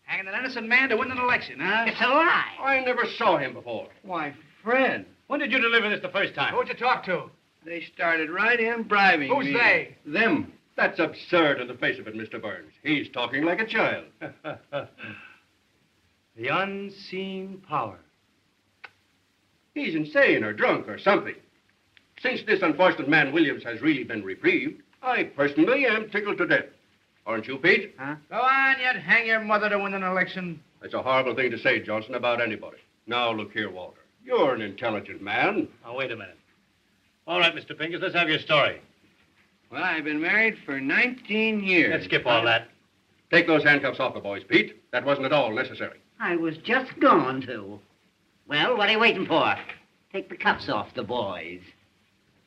Hanging an innocent man to win an election, huh? It's a lie. I never saw him before. Why, Fred. When did you deliver this the first time? Who'd you talk to? They started right in bribing Who's me. they? Them. That's absurd in the face of it, Mr. Burns. He's talking like a child. The unseen power. He's insane or drunk or something. Since this unfortunate man Williams has really been reprieved, I personally am tickled to death. Aren't you, Pete? Huh? Go on, you'd hang your mother to win an election. That's a horrible thing to say, Johnson, about anybody. Now, look here, Walter. You're an intelligent man. Now, wait a minute. All right, Mr. Pincus, let's have your story. Well, I've been married for 19 years. Let's skip all that. Take those handcuffs off the boys, Pete. That wasn't at all necessary. I was just going to. Well, what are you waiting for? Take the cuffs off the boys.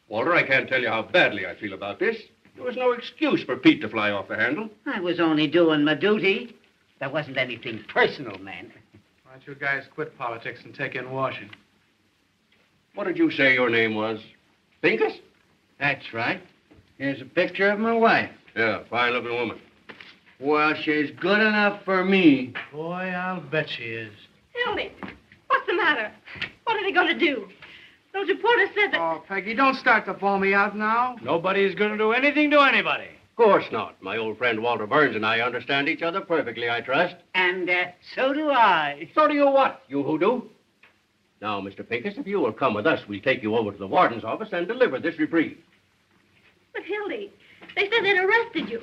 Walter, I can't tell you how badly I feel about this. There was no excuse for Pete to fly off the handle. I was only doing my duty. There wasn't anything personal, man. Why don't you guys quit politics and take in washing? What did you say your name was? Pincus? That's right. Here's a picture of my wife. Yeah, fine-looking woman. Well, she's good enough for me. Boy, I'll bet she is. Hildy, what's the matter? What are they going to do? Those reporters said that... Oh, Peggy, don't start to bawl me out now. Nobody's going to do anything to anybody. Of course not. My old friend Walter Burns and I understand each other perfectly, I trust. And so do I. So do you what, you hoodoo? Now, Mr. Pincus, if you will come with us, we'll take you over to the warden's office and deliver this reprieve. But, Hildy, they said they'd arrested you.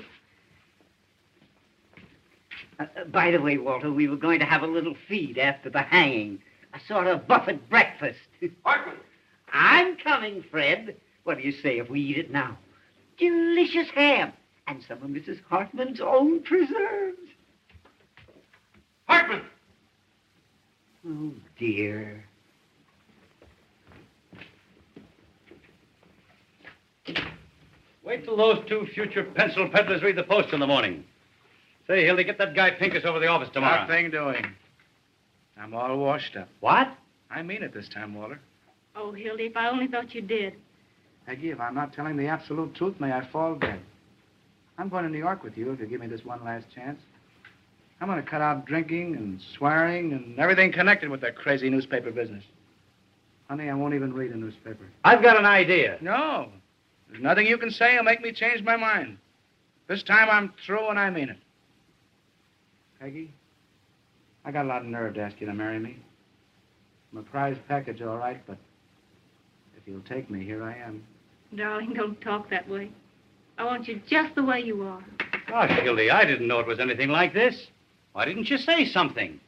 By the way, Walter, we were going to have a little feed after the hanging. A sort of buffet breakfast. Hartman! I'm coming, Fred. What do you say if we eat it now? Delicious ham. And some of Mrs. Hartman's own preserves. Hartman! Oh, dear. Wait till those two future pencil peddlers read the Post in the morning. Say, Hildy, get that guy Pincus over to the office tomorrow. Nothing doing. I'm all washed up. What? I mean it this time, Walter. Oh, Hildy, if I only thought you did. Peggy, if I'm not telling the absolute truth, may I fall dead. I'm going to New York with you if you give me this one last chance. I'm going to cut out drinking and swearing and everything connected with that crazy newspaper business. Honey, I won't even read a newspaper. I've got an idea. No. There's nothing you can say that'll make me change my mind. This time I'm through and I mean it. Peggy, I got a lot of nerve to ask you to marry me. I'm a prize package, all right, but if you'll take me, here I am. Darling, don't talk that way. I want you just the way you are. Gosh, Hildy, I didn't know it was anything like this. Why didn't you say something?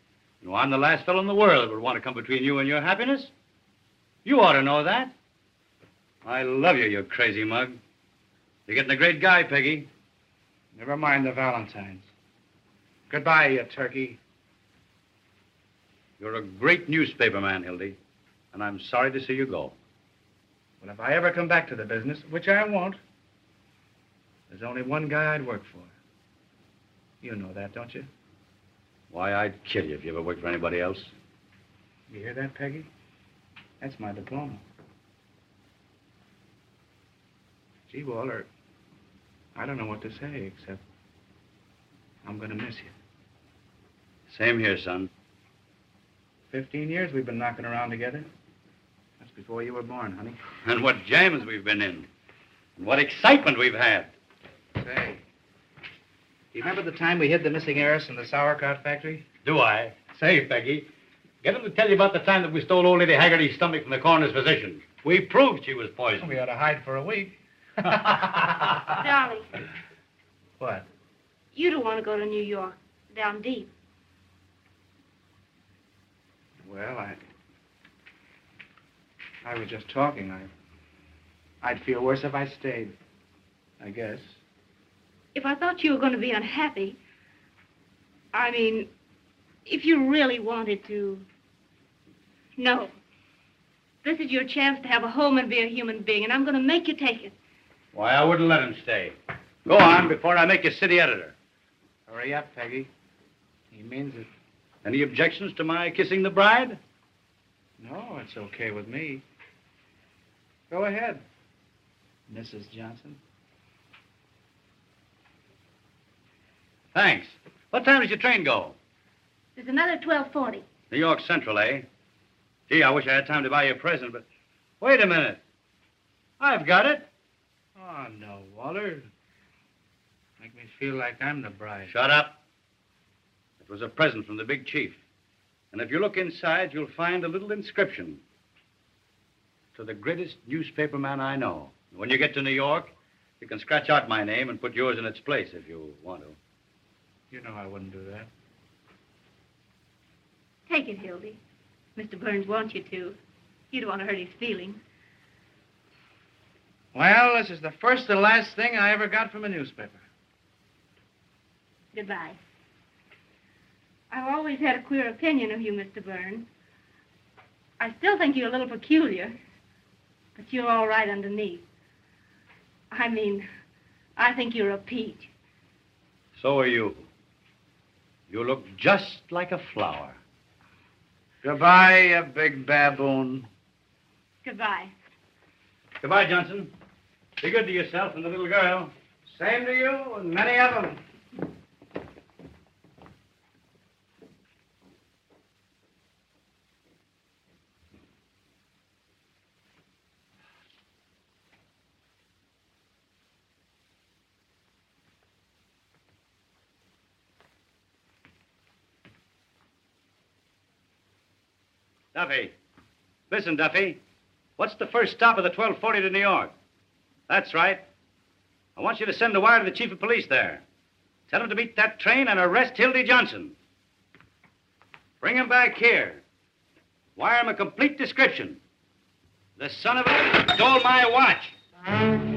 You know, I'm the last fellow in the world that would want to come between you and your happiness. You ought to know that. I love you, you crazy mug. You're getting a great guy, Peggy. Never mind the Valentines. Goodbye, you turkey. You're a great newspaper man, Hildy, and I'm sorry to see you go. Well, if I ever come back to the business, which I won't, there's only one guy I'd work for. You know that, don't you? Why, I'd kill you if you ever worked for anybody else. You hear that, Peggy? That's my diploma. Gee, Walter, I don't know what to say except I'm going to miss you. Same here, son. 15 years we've been knocking around together. That's before you were born, honey. And what jams we've been in. And what excitement we've had. Say, do you remember the time we hid the missing heiress in the sauerkraut factory? Do I? Say, Peggy, get him to tell you about the time that we stole old Lady Haggerty's stomach from the coroner's physician. We proved she was poisoned. We ought to hide for a week. Darling, What? you don't want to go to New York, down deep. Well, I was just talking. I'd feel worse if I stayed, I guess. If I thought you were going to be unhappy, I mean, if you really wanted to. No. This is your chance to have a home and be a human being, and I'm going to make you take it. Why, I wouldn't let him stay. Go on before I make you city editor. Hurry up, Peggy. He means it. Any objections to my kissing the bride? No, it's okay with me. Go ahead, Mrs. Johnson. Thanks. What time does your train go? There's another 12:40. New York Central, eh? Gee, I wish I had time to buy you a present, but... Wait a minute. I've got it. Oh, no, Walter. Make me feel like I'm the bride. Shut up. It was a present from the big chief. And if you look inside, you'll find a little inscription. To the greatest newspaper man I know. When you get to New York, you can scratch out my name and put yours in its place if you want to. You know I wouldn't do that. Take it, Hildy. Mr. Burns wants you to. You don't want to hurt his feelings. Well, this is the first and last thing I ever got from a newspaper. Goodbye. I've always had a queer opinion of you, Mr. Burns. I still think you're a little peculiar, but you're all right underneath. I mean, I think you're a peach. So are you. You look just like a flower. Goodbye, you big baboon. Goodbye. Goodbye, Johnson. Be good to yourself and the little girl. Same to you and many of them. Duffy. Listen, Duffy. What's the first stop of the 12:40 to New York? That's right. I want you to send a wire to the chief of police there. Tell him to meet that train and arrest Hildy Johnson. Bring him back here. Wire him a complete description. The son of a stole my watch.